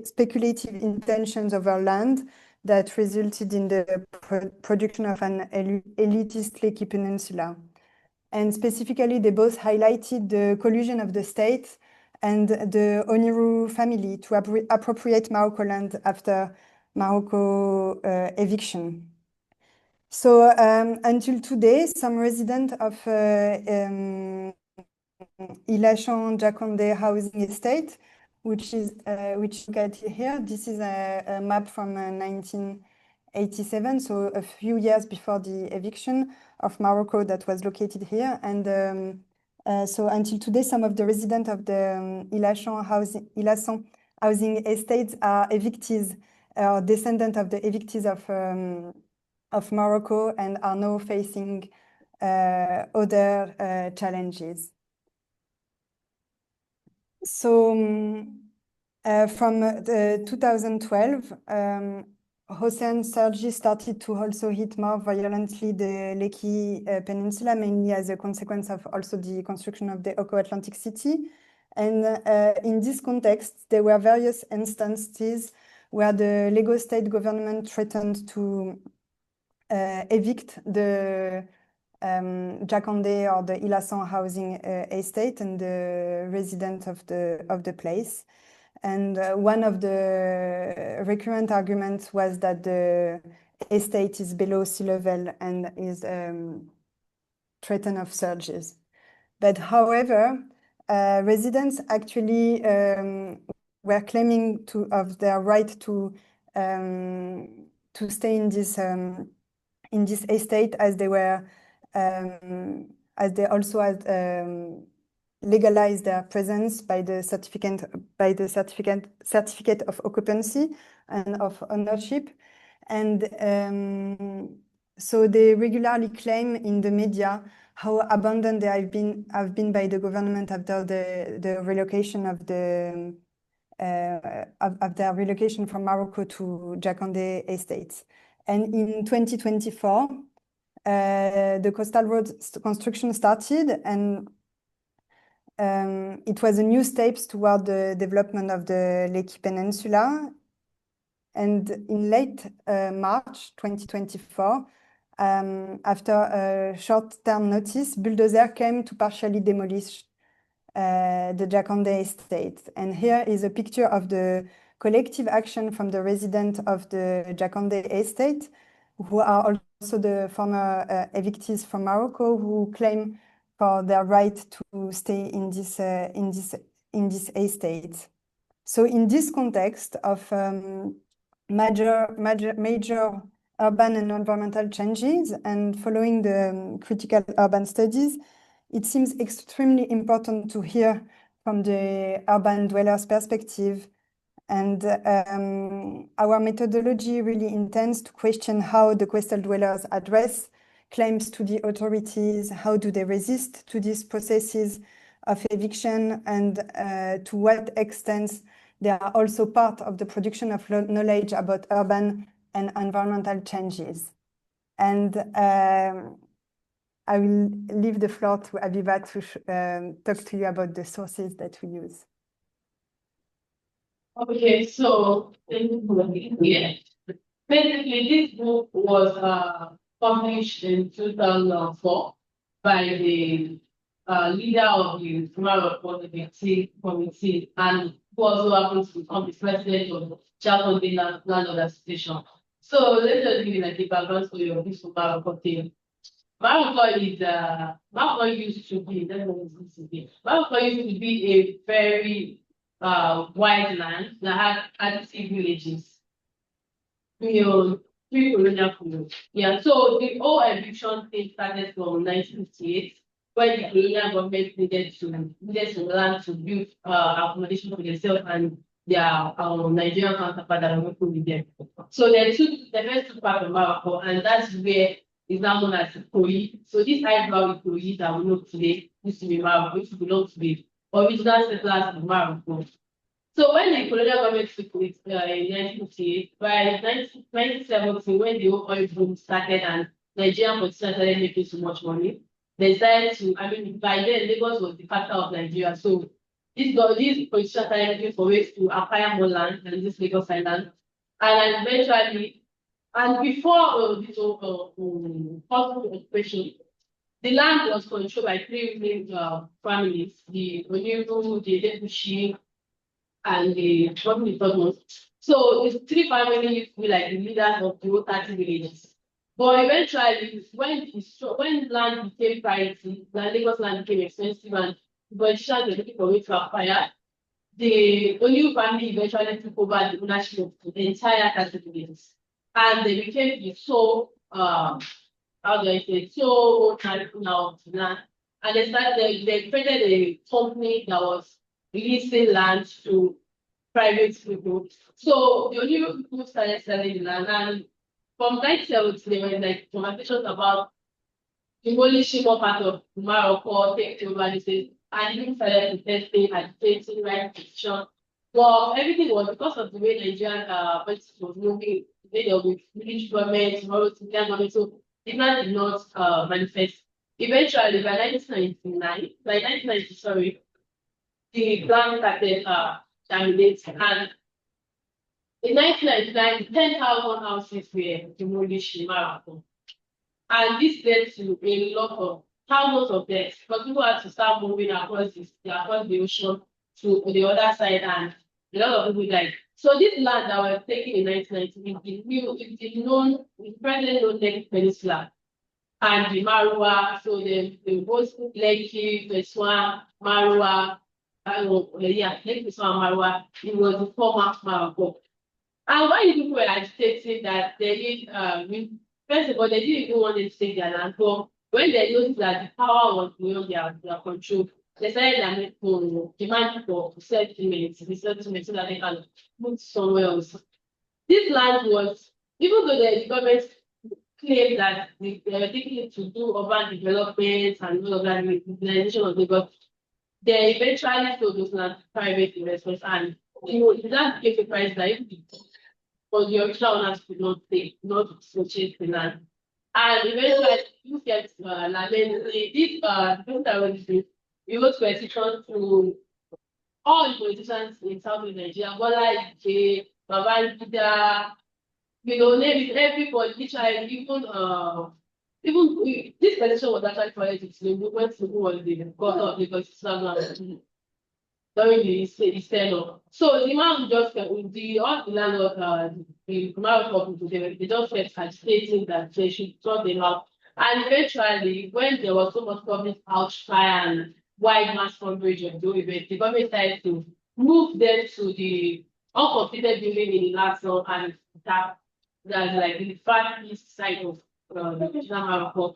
speculative intentions over land that resulted in the production of an elitist Lekki Peninsula. And specifically, they both highlighted the collusion of the state and the Oniru family to appropriate Morocco land after Morocco eviction. So until today, some residents of Ilachan Jakonde housing estate, which you get here, this is a map from 1987, so a few years before the eviction of Morocco that was located here. And so until today, some of the residents of the Ilachan housing estates are evictees, descendants of the evictees of Morocco, and are now facing other challenges. So from 2012, ocean surges started to also hit more violently the Lekki Peninsula, mainly as a consequence of also the construction of the Eco-Atlantic City. And in this context, there were various instances where the Lagos state government threatened to evict the Jakande or the Ilasan housing estate and the resident of the place. And one of the recurrent arguments was that the estate is below sea level and is threatened of surges. But however, residents actually were claiming of their right to stay in this estate, as they were as they also had legalized their presence by the certificate of occupancy and of ownership. And so they regularly claim in the media how abandoned they have been by the government after the relocation of their relocation from Morocco to Jakande estates. And in 2024, the coastal road construction started, and it was a new steps toward the development of the Lekki Peninsula. And in late March 2024, after a short-term notice, bulldozer came to partially demolish the Jakande estate. And here is a picture of the collective action from the residents of the Jakande estate, who are also the former evictees from Morocco, who claim for their right to stay in this estate. So in this context of major urban and environmental changes, and following the critical urban studies, it seems extremely important to hear from the urban dwellers' perspective. And our methodology really intends to question how the coastal dwellers address claims to the authorities, how do they resist to these processes of eviction, and to what extent they are also part of the production of knowledge about urban and environmental changes. And I will leave the floor to Aviva to talk to you about the sources that we use. Okay, so yeah. Basically, this book was published in 2004 by the leader of the Morocco Committee, and who also happens to become the president of the Jakande Landlord Association. So let's just give you like a background story of this Morocco thing. Morocco used to be a very wide land that had active villages. Pre-colonial period. Yeah, so the whole eviction thing started from 1958, when the colonial government needed some land to build accommodation for themselves and their Nigerian counterpart that were working with them. So they first took part of Morocco, and that's where it's now known as Ikoyi. So this high-value Ikoyi that we know today used to be Morocco, which belongs to the original settlers of Morocco. So when the colonial government took it in 1958, by 1970, when the oil boom started and Nigerian politicians started making so much money, they decided to, by then Lagos was the capital of Nigeria. So these politicians started looking for ways to acquire more land than this Lagos Island. And eventually, and before this occupation, the land was controlled by three main families: the Oniru, the Lebushi, and the Thomas. So the three families used to be like the leaders of the whole 30 villages. But eventually, when land became priority, Lagos land became expensive, and the politicians were looking for ways to acquire, the Oniru family eventually took over the ownership of the entire 30 villages. And they became the sole, sole now of the land. And they created a company that was leasing land to private people. So the only people started selling the land, and from 1970 there were like conversations about demolishing more part of Morocco, taking over the state, and even started protesting, agitating, right petition. Well, everything was because of the way Nigerian politics was moving, the way there was British government, Moroccan government, so the plan did not manifest. Eventually, by 1990, the plan started terminating, and in 1999, 10,000 houses were demolished in Morocco. And this led to a lot of thousands of deaths because people had to start moving across the ocean to the other side, and a lot of people died. So this land that was taken in 1990, it is known, it's presently known Lake Peninsula and the Marua. So the both Lekki, Peswa, Marua, Lake Peswa and Marua, it was the former Marua. And why the people were agitating that they did, first of all, they didn't even want to take their land. But when they noticed that the power was beyond their control, they started to demand for settlement, so that they can move somewhere else. This land was, even though the government claimed that they were taking it to do urban development and all of that, modernization of the government, they eventually sold those land to private investors, and that gave a price that even for the original owners could not pay, not purchase the land. And eventually, you get this things that was doing, we wrote petitions to all the politicians in South Nigeria, Bola Ije, Babangida, name it, everybody, literally, even this petition was actually filed with the movement who was the governor of Lagos during the tenure. So the man just all the landlord, the commercial people, they just kept agitating that they should sort them out. And eventually, when there was so much public outcry and wide mass coverage of the event, the government started to move them to the uncompleted building in Nassau, and that's like the far east side of Maroko.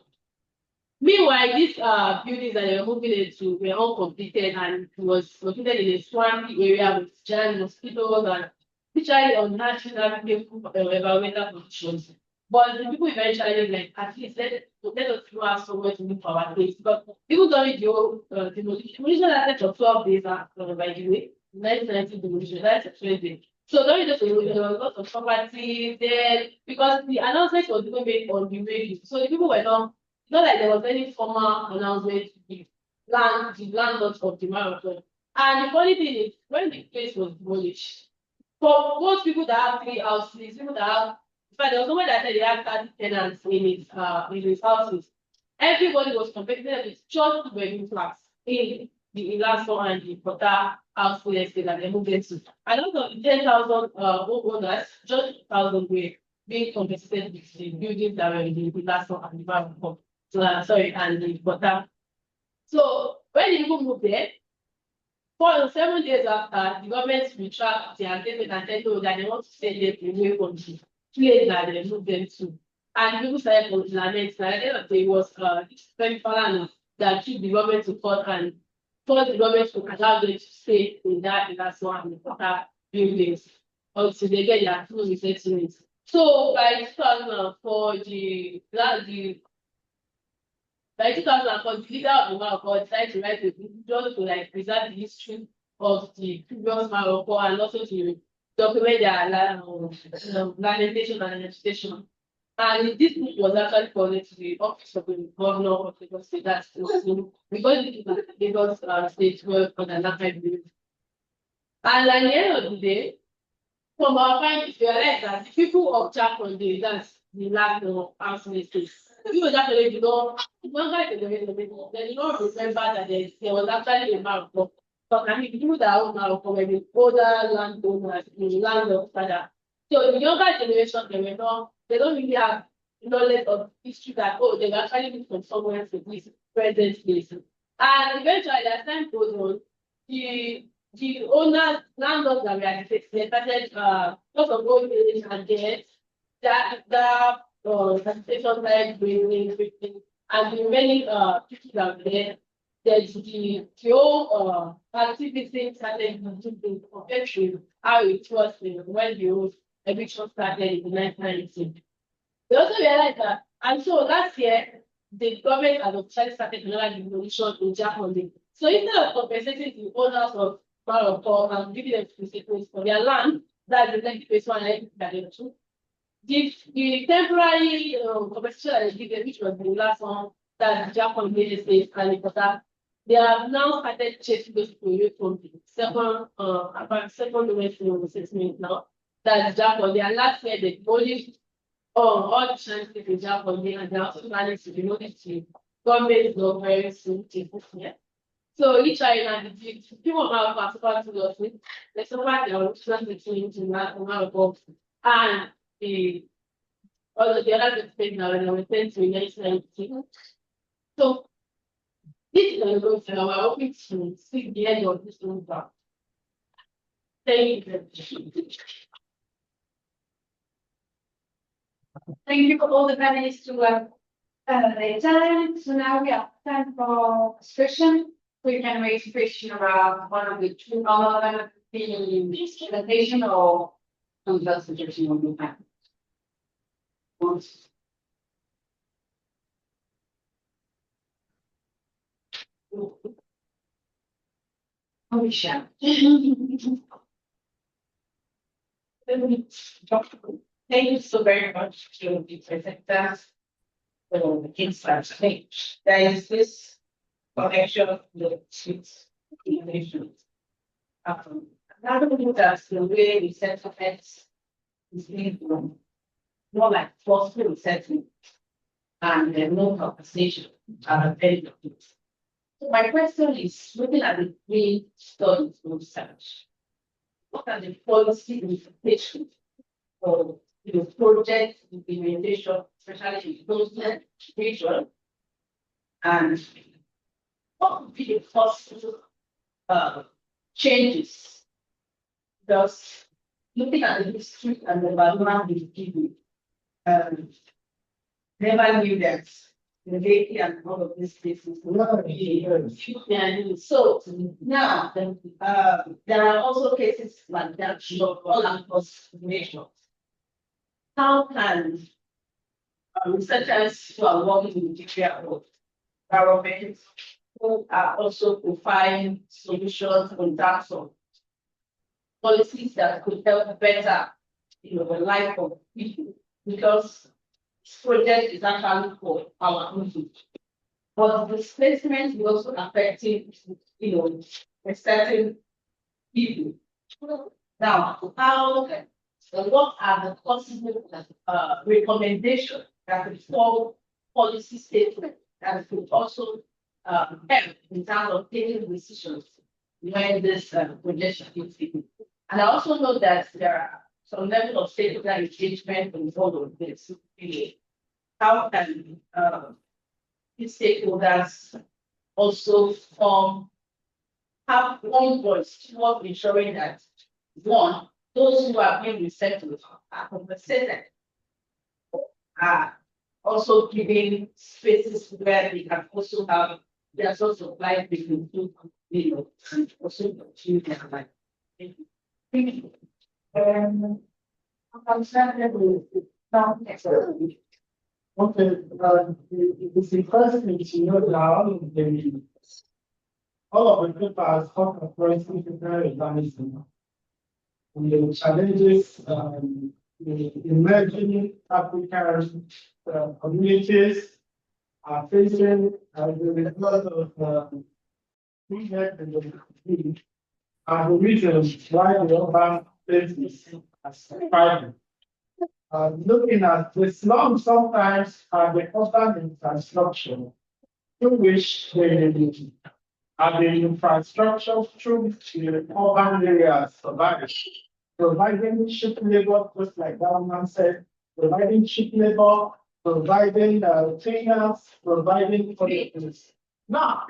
Meanwhile, these buildings that they were moving into were uncompleted, and it was located in a swampy area with giant mosquitoes and literally unnatural environmental conditions. But the people eventually like, at least let us have somewhere to live for our place. But people during the whole demolition lasted for 12 days, by the way, 1990 demolition, that's a 12 days. So during this demolition, there was a lot of property there because the announcement was even made on the radio. So the people were not like there was any formal announcement to the landlords of the marathon. And the funny thing is, when the place was demolished, for most people that have 3 houses, people that have, in fact, there was someone that said they had 30 tenants in his houses. Everybody was competing with just 2 bedroom flats in the Ilaso and the Porta house estate that they moved into. And out of the 10,000 owners, just 1,000 were being compensated with the buildings that were in the Ilaso and the Marathon. And the Porta. So when the people moved there, 7 days after, the government retracted their statement and said, no, that they want to send them away from the place that they moved them to. And people started to lament. And at the end of the day, it was this very Falana that took the government to court and forced the government to allow them to stay in that one and the Porta buildings until they get their full resettlement. So by 2004, by 2004, the leader of the Morocco decided to write a book just to like preserve the history of the previous Morocco and also to document their lamentation and agitation. And this book was actually called to the office of the governor of Lagos State. That's because Lagos State was on an archive. And at the end of the day, from our findings, we realized that the people of Chapel, that's the last house in the state. People actually they don't remember that there was actually a Morocco. But I mean, people that own Morocco were the older landowners in the land of father. So the younger generation, they don't really have knowledge of history that, they actually moved from somewhere to this present place. And eventually, as time goes on, the owners, landlords that were agitated, they started lots of old age and death, that sanitation like breathing, and the remaining people that were there, there's the whole activity started compared to how it was when the whole eviction started in the 1990s. We also realized that, and so last year, the government had officially started another demolition in Japan. So instead of compensating the owners of Morocco and giving them consequences for their land, that's the next phase one that they took. The temporary competition that they did, which was the last one, that Japan made space and Porta, they have now started chasing those people away from the second domestic assessment now. That's Japan. Their last year they demolished all the scientific examples, and they also managed to be noticed to government is not very sensitive. Yeah. So each island, if you want to have particular philosophy, there's a part that will between the and the all the other things now and we tend to relate to. So this is a good thing. We're hoping to see the end of this program. Thank you. Thank you for all the panelists to their time. So now we have time for discussion. We can raise a question around one of the two other presentation or some suggestion on the plan. Oh, we shall. Thank you so very much to the presenters for the insights. There is this connection of the six innovations. Another thing that's the way we set offense is being more like forceful resettlement and no compensation at the end of it. So my question is, looking at the three studies of research, what are the policy implications for the project implementation, especially in those regions, and what would be the possible changes? Because looking at the history and the background is given, never knew that the lady and all of these places were not really so now there are also cases like that all across nations. How can researchers who are working in the area of environment who are also providing solutions in terms of policies that could help better the life of people, because this project is actually for our own good. But displacement is also affecting a certain people. Now, what are the possible recommendations that could form policy statements that could also help in terms of taking decisions when this projection is taken? And I also know that there are some level of stakeholder engagement involved with this. How can these stakeholders also have one voice towards ensuring that, one, those who are being resettled are compensated, are also giving spaces where they can also have their source of life they can do, and also continue their life. Thank you. I'm concerned with okay, it's interesting to know that all of the papers talk about different urbanism and the challenges the emerging African communities are facing as a result of movement in the community, and the reasons why the urban spaces are thriving. Looking at the slums sometimes are the urban infrastructure through which the infrastructure through the urban areas survive, providing cheap labor, just like that man said, providing cheap labor, providing cleaners, providing toilets. Now,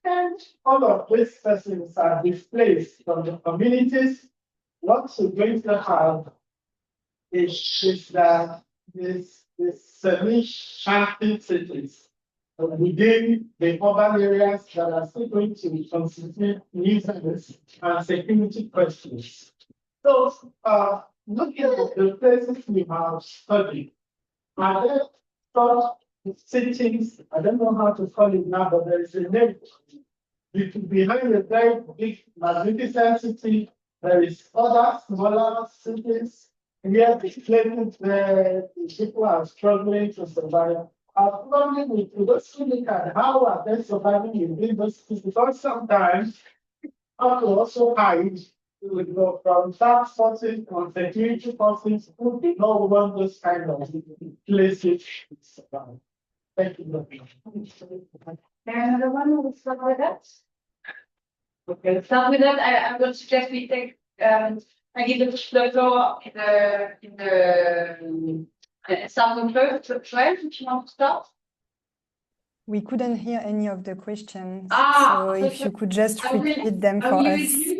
and all of these persons are displaced from the communities. What we're going to have is that this semi-shanty cities within the urban areas that are still going to constitute nuisance and security questions. So, looking at the places we have studied, are there such cities, I don't know how to call it now, but there is a name behind a very big, magnificent city. There is other smaller cities. Where the places where people are struggling to survive. Our problem is to just look at how are they surviving in those cities, because sometimes people also hide We would go from tax sources, from security sources, who did not want this kind of places. Thank you very much. There another one who will start with that? Okay, let's start with that. I'm going to suggest we take, I give the floor in the starting first, Joel, if you want to start. We couldn't hear any of the questions, Ah, so if you could just repeat them I for will us. review.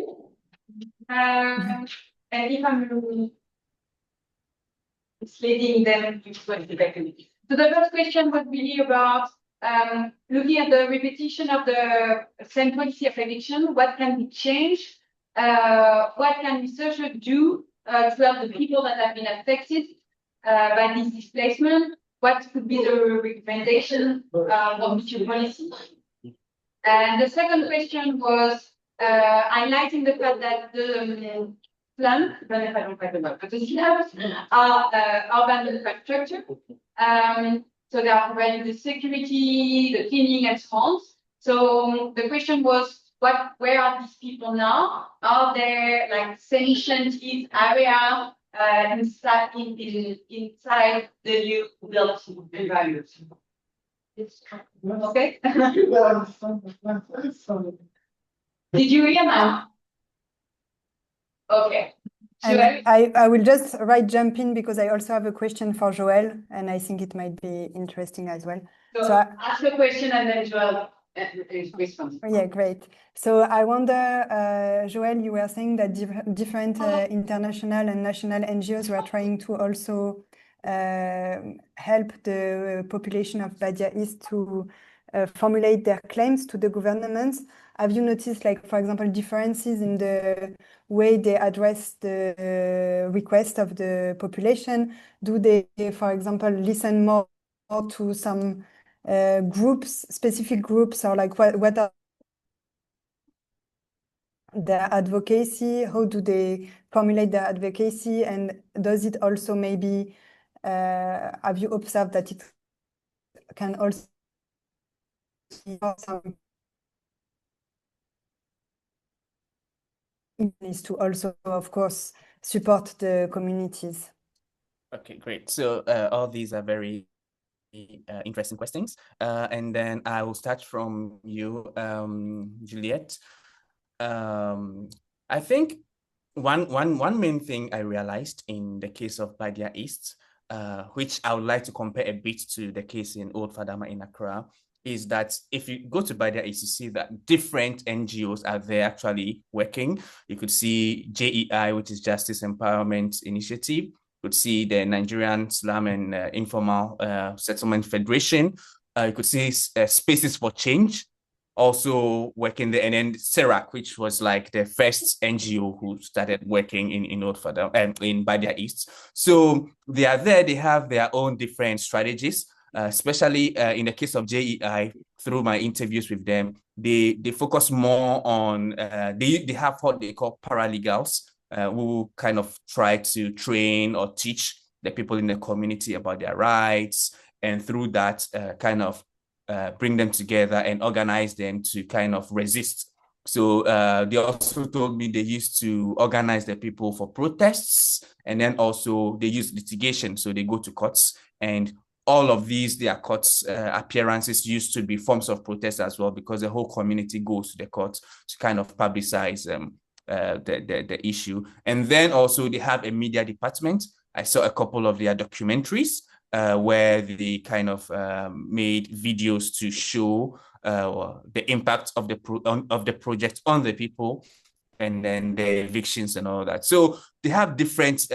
And if I'm misleading them, it's going to be back. So the first question was really about looking at the repetition of the same policy of eviction. What can be changed? What can researchers do to help the people that have been affected by this displacement? What could be the recommendation of future policy? And the second question was highlighting the fact that the slums, even if I don't quite remember, but the slums are urban infrastructure. So they are providing the security, the cleaning, and so on. So the question was, where are these people now? Are there like sanctioned area inside the new built environment? Okay. Did you hear now? Okay. And I will just jump in because I also have a question for Joel, and I think it might be interesting as well. So ask a question and then Joel responds. Yeah, great. So I wonder, Joel, you were saying that different international and national NGOs were trying to also help the population of Badia East to formulate their claims to the governments. Have you noticed, like, for example, differences in the way they address the request of the population? Do they, for example, listen more to some groups, specific groups, or like what are their advocacy? How do they formulate their advocacy? And does it also maybe, have you observed that it can also be some is to also, of course, support the communities? Okay, great. So all these are very interesting questions. And then I will start from you, Juliet. I think one main thing I realized in the case of Badia East, which I would like to compare a bit to the case in Old Fadama in Accra, is that if you go to Badia East, you see that different NGOs are there actually working. You could see JEI, which is Justice Empowerment Initiative. You could see the Nigerian Slum and Informal Settlement Federation. You could see Spaces for Change also working there, and then SERAC, which was like the first NGO who started working in Old Fadama, in Badia East. So they are there, they have their own different strategies, especially in the case of JEI. Through my interviews with them, they focus more on, they have what they call paralegals, who kind of try to train or teach the people in the community about their rights, and through that kind of bring them together and organize them to kind of resist. So they also told me they used to organize the people for protests, and then also they use litigation. So they go to courts, and all of these, their courts appearances used to be forms of protest as well, because the whole community goes to the courts to kind of publicize the issue. And then also they have a media department. I saw a couple of their documentaries where they kind of made videos to show the impact of the project on the people, and then the evictions and all that. So they have different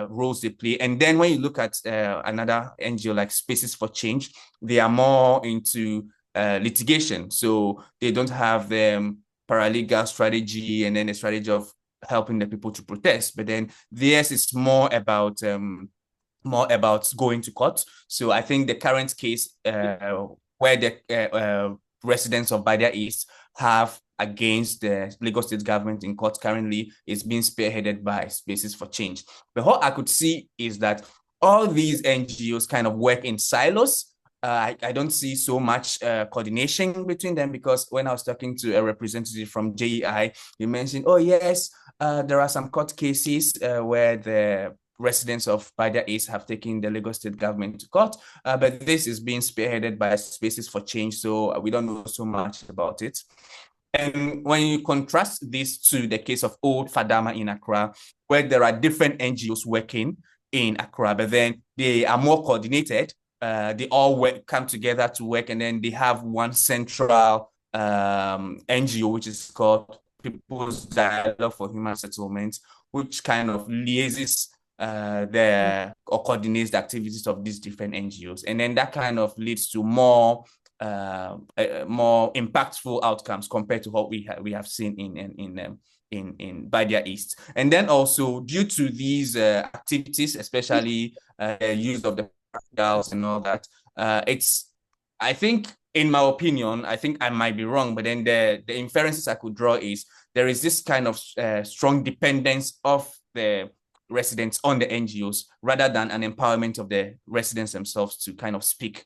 roles they play. And then when you look at another NGO like Spaces for Change, they are more into litigation. So they don't have the paralegal strategy and then a strategy of helping the people to protest. But then theirs is more about going to court. So I think the current case where the residents of Badia East have against the Lagos State government in court currently is being spearheaded by Spaces for Change. But what I could see is that all these NGOs kind of work in silos. I don't see so much coordination between them, because when I was talking to a representative from JEI, he mentioned, oh yes, there are some court cases where the residents of Badia East have taken the Lagos state government to court, but this is being spearheaded by Spaces for Change, so we don't know so much about it. And when you contrast this to the case of Old Fadama in Accra, where there are different NGOs working in Accra, but then they are more coordinated. They all come together to work, and then they have one central NGO, which is called People's Dialogue for Human Settlement, which kind of liaises or coordinates the activities of these different NGOs. And then that kind of leads to more impactful outcomes compared to what we have seen in Badia East. And then also due to these activities, especially use of the girls and all that, I think, in my opinion, I think I might be wrong, but then the inferences I could draw is there is this kind of strong dependence of the residents on the NGOs rather than an empowerment of the residents themselves to kind of speak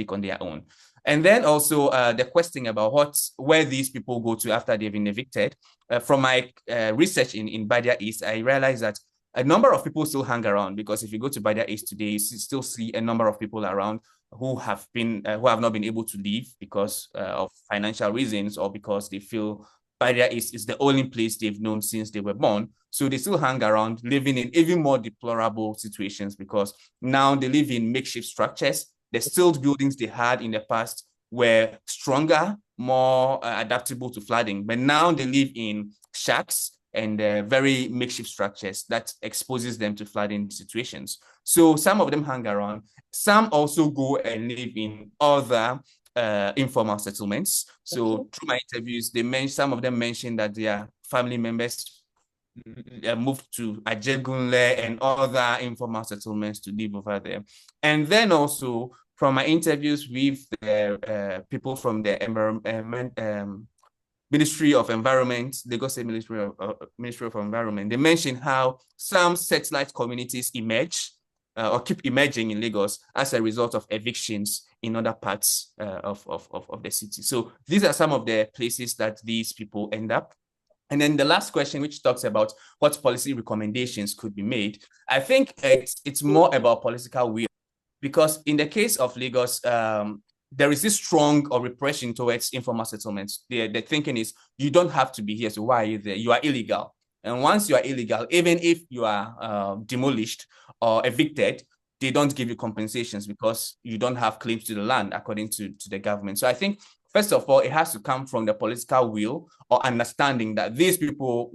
on their own. And then also the question about where these people go to after they've been evicted. From my research in Badia East, I realized that a number of people still hang around, because if you go to Badia East today, you still see a number of people around who have not been able to leave because of financial reasons, or because they feel Badia East is the only place they've known since they were born. So they still hang around, living in even more deplorable situations, because now they live in makeshift structures. The stilled buildings they had in the past were stronger, more adaptable to flooding, but now they live in shacks and very makeshift structures that exposes them to flooding situations. So some of them hang around. Some also go and live in other informal settlements. So through my interviews, some of them mentioned that their family members moved to Ajegunle and other informal settlements to live over there. And then also from my interviews with people from the Ministry of Environment, Lagos State Ministry of Environment, they mentioned how some satellite communities emerge or keep emerging in Lagos as a result of evictions in other parts of the city. So these are some of the places that these people end up. And then the last question, which talks about what policy recommendations could be made, I think it's more about political will, because in the case of Lagos, there is this strong repression towards informal settlements. The thinking is, you don't have to be here, so why are you there? You are illegal. And once you are illegal, even if you are demolished or evicted, they don't give you compensations because you don't have claims to the land according to the government. So I think, first of all, it has to come from the political will or understanding that these people,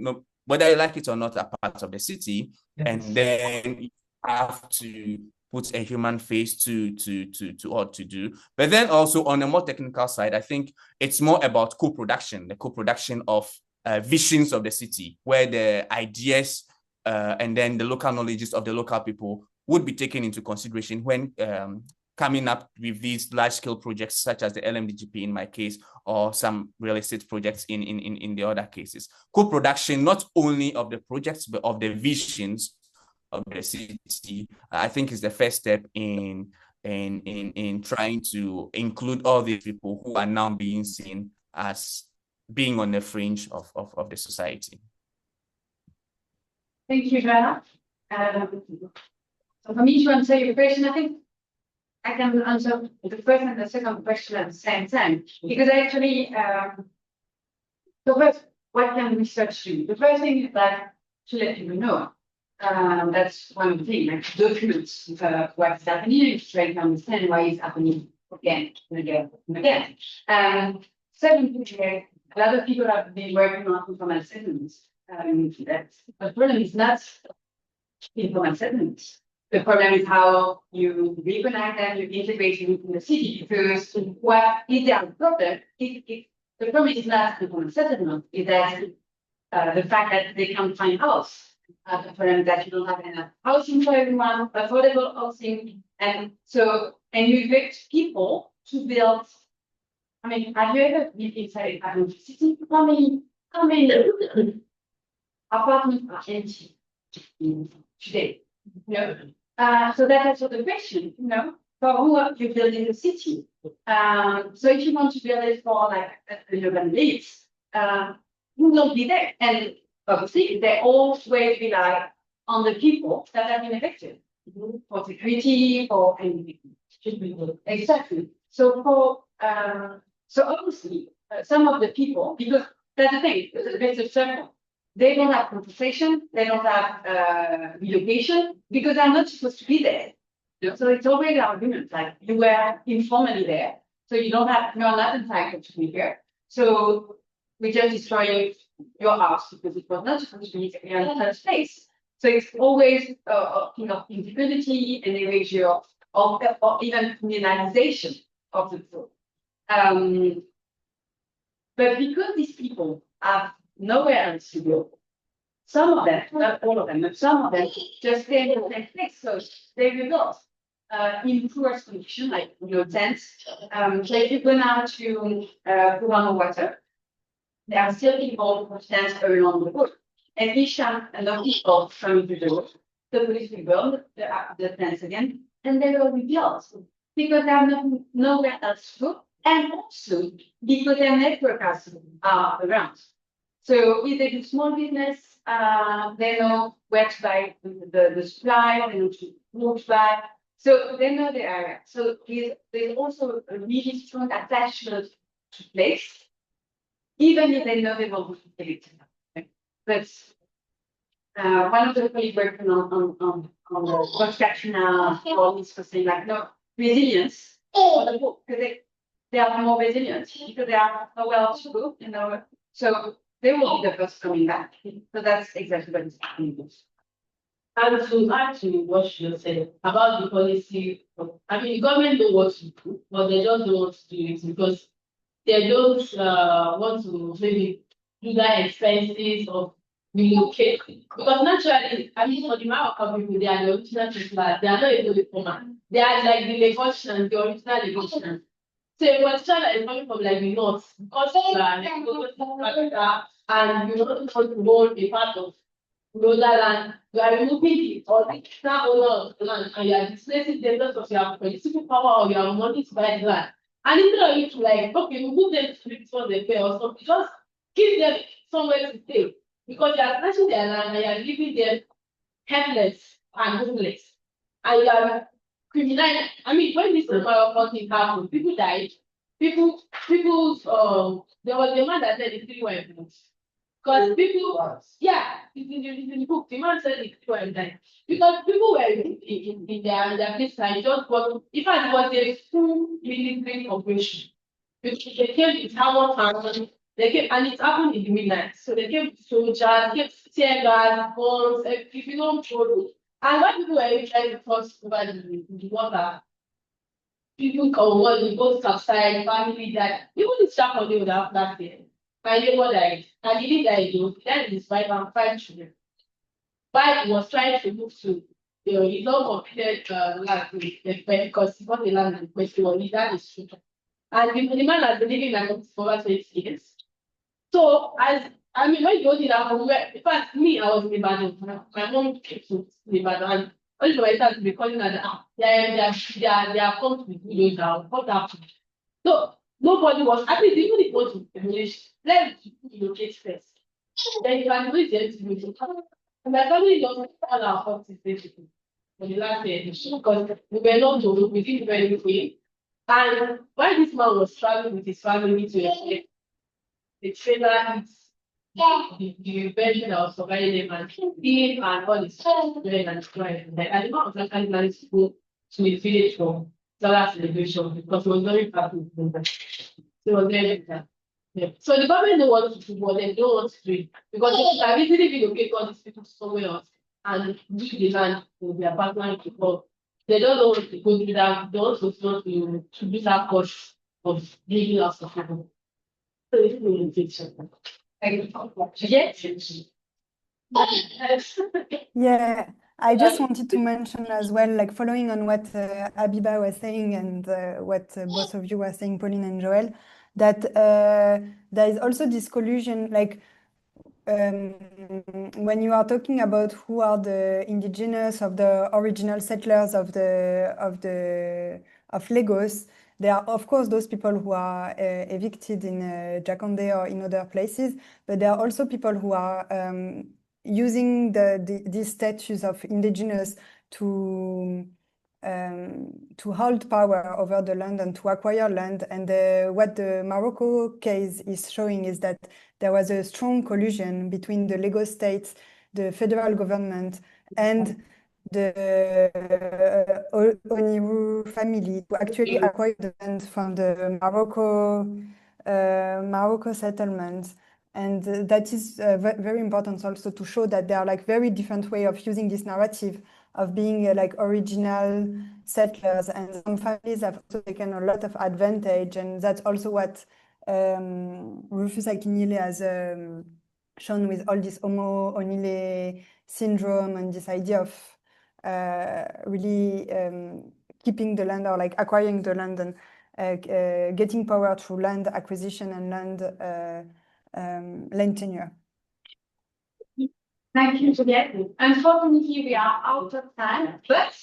whether you like it or not, are part of the city. Yes. And then you have to put a human face to what to do. But then also on a more technical side, I think it's more about co-production, the co-production of visions of the city, where the ideas and then the local knowledges of the local people would be taken into consideration when coming up with these large-scale projects, such as the LMDGP in my case, or some real estate projects in the other cases. Co-production, not only of the projects, but of the visions of the city, I think is the first step in trying to include all these people who are now being seen as being on the fringe of the society. Thank you, Joanna. So for me to answer your question, I think I can answer the first and the second question at the same time, because actually, so first, what can research do? The first thing is that to let people know. That's one of the things, like documents what's happening, try to understand why it's happening again and again and again. Second, a lot of people have been working on informal settlements. The problem is not informal settlements. The problem is how you reconnect them, you integrate them in the city. Because what is their problem? The problem is not informal settlement, is that the fact that they can't find house. The problem that you don't have enough housing for everyone, affordable housing, and you expect people to build. I mean, have you ever been inside a city? How many apartments are empty today? No. So that's also the question, for who are you building the city? So if you want to build it for like an urban base, who will be there? And obviously, they always rely on the people that have been elected for security, for anything. Exactly. So obviously, some of the people, because that's the thing, it's a circle. They don't have compensation, they don't have relocation, because they're not supposed to be there. So it's already an argument, like you were informally there, so you're not entitled to be here. So we just destroyed your house because it was not supposed to be here in the first place. So it's always a thing of instability and erasure or even criminalization of the people. But because these people have nowhere else to go, some of them, not all of them, but some of them just stay in the same place. So they rebuild in poorest condition, like tents. So if you go now to Purano water, there are still people who stand around the boat. And each time enough people come into the boat, the police will burn the tents again, and they will rebuild because they have nowhere else to go, and also because their network are around. So if they do small business, they know where to buy the supply, they know who to buy. So they know the area. So there's also a really strong attachment to place, even if they know they will be it. But one of the colleagues working on the construction for this was saying like, no, resilience for the book, because they are more resilient because they are nowhere else to go, so they will be the first coming back. So that's exactly what is happening. And to add to what you said about the policy, the government don't want to do, but they just don't want to do it because they don't want to maybe do that expenses of relocate. Because naturally, for the Maroccan people, they are the original people, they are not even the former. They are like the Lagosians, the original Lagosians. So a politician that is coming from like the north, because you are Africa and you don't want to hold a part of that land, you are removing the original owner of the land and you are displacing them because of your political power or your money to buy the land. And instead of you to like, okay, move them to the before they pay or something, just give them somewhere to stay. Because you are snatching their land and you are leaving them helpless and homeless. And you are criminal. When this Morocco thing happened, people died. There was a man that said the 3 were involved. Because people, it's in the book. The man said the 3 were died. Because people were in their place and just got, in fact, it was a full military operation. They came with hammer, they came, and it happened in the midnight. So they came with soldiers, came tear gas, bombs, if you don't follow. And when people were trying to cross over the water, people come over, they both subside, family died. Even the staff on would have that day. My neighbor died. And he didn't die though. He died with his wife and 5 children. While he was trying to move to his non-completed land because he got the land in question, or his dad is children. And the man has been living in for over 20 years. So when you go to that, in fact, me, I was in Ibadan. My mom came to Ibadan, and when I started to be calling her, they are come to the village now. What happened? So nobody was, at least even if it was to finish, let's relocate first. Then you can do it to and my family doesn't all our forces basically for the last year because we were not told, we didn't do anything. And while this man was traveling with his family to escape, the trailer hits the version that was providing them and him and all his children and destroying them. And the man was actually planning to go to his village for Salah celebration because he was very happy with them. So it was very bad. Yeah. So the government don't want to do what they don't want to do it because they can easily relocate all these people somewhere else and do the land for their partner people. They don't want to go through that. They also want to do that cost of living out of people. So it's really fiction. Yeah, I just wanted to mention as well, like following on what Abiba was saying and what both of you were saying, Pauline and Joel, that there is also this collusion, like when you are talking about who are the indigenous of the original settlers of of Lagos. There are, of course, those people who are evicted in Jakonde or in other places, but there are also people who are using these status of indigenous to hold power over the land and to acquire land. And what the Morocco case is showing is that there was a strong collusion between the Lagos state, the federal government, and the Oniru family to actually acquire the land from the Morocco settlement. And that is very important also to show that there are like very different way of using this narrative of being like original settlers, and some families have also taken a lot of advantage, and that's also what Rufus Akinyele has shown with all this Homo Onile syndrome and this idea of really keeping the land or like acquiring the land and getting power through land acquisition and land tenure. Thank you, Juliette. Unfortunately, we are out of time, but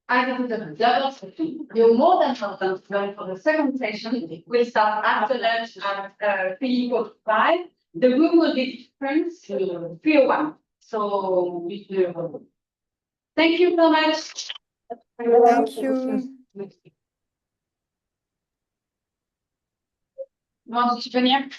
I have the double session. You're more than welcome to join for the second session. We'll start after lunch at 3:45. The room will be different, 301. So, thank you so much. Thank you. Want to venir?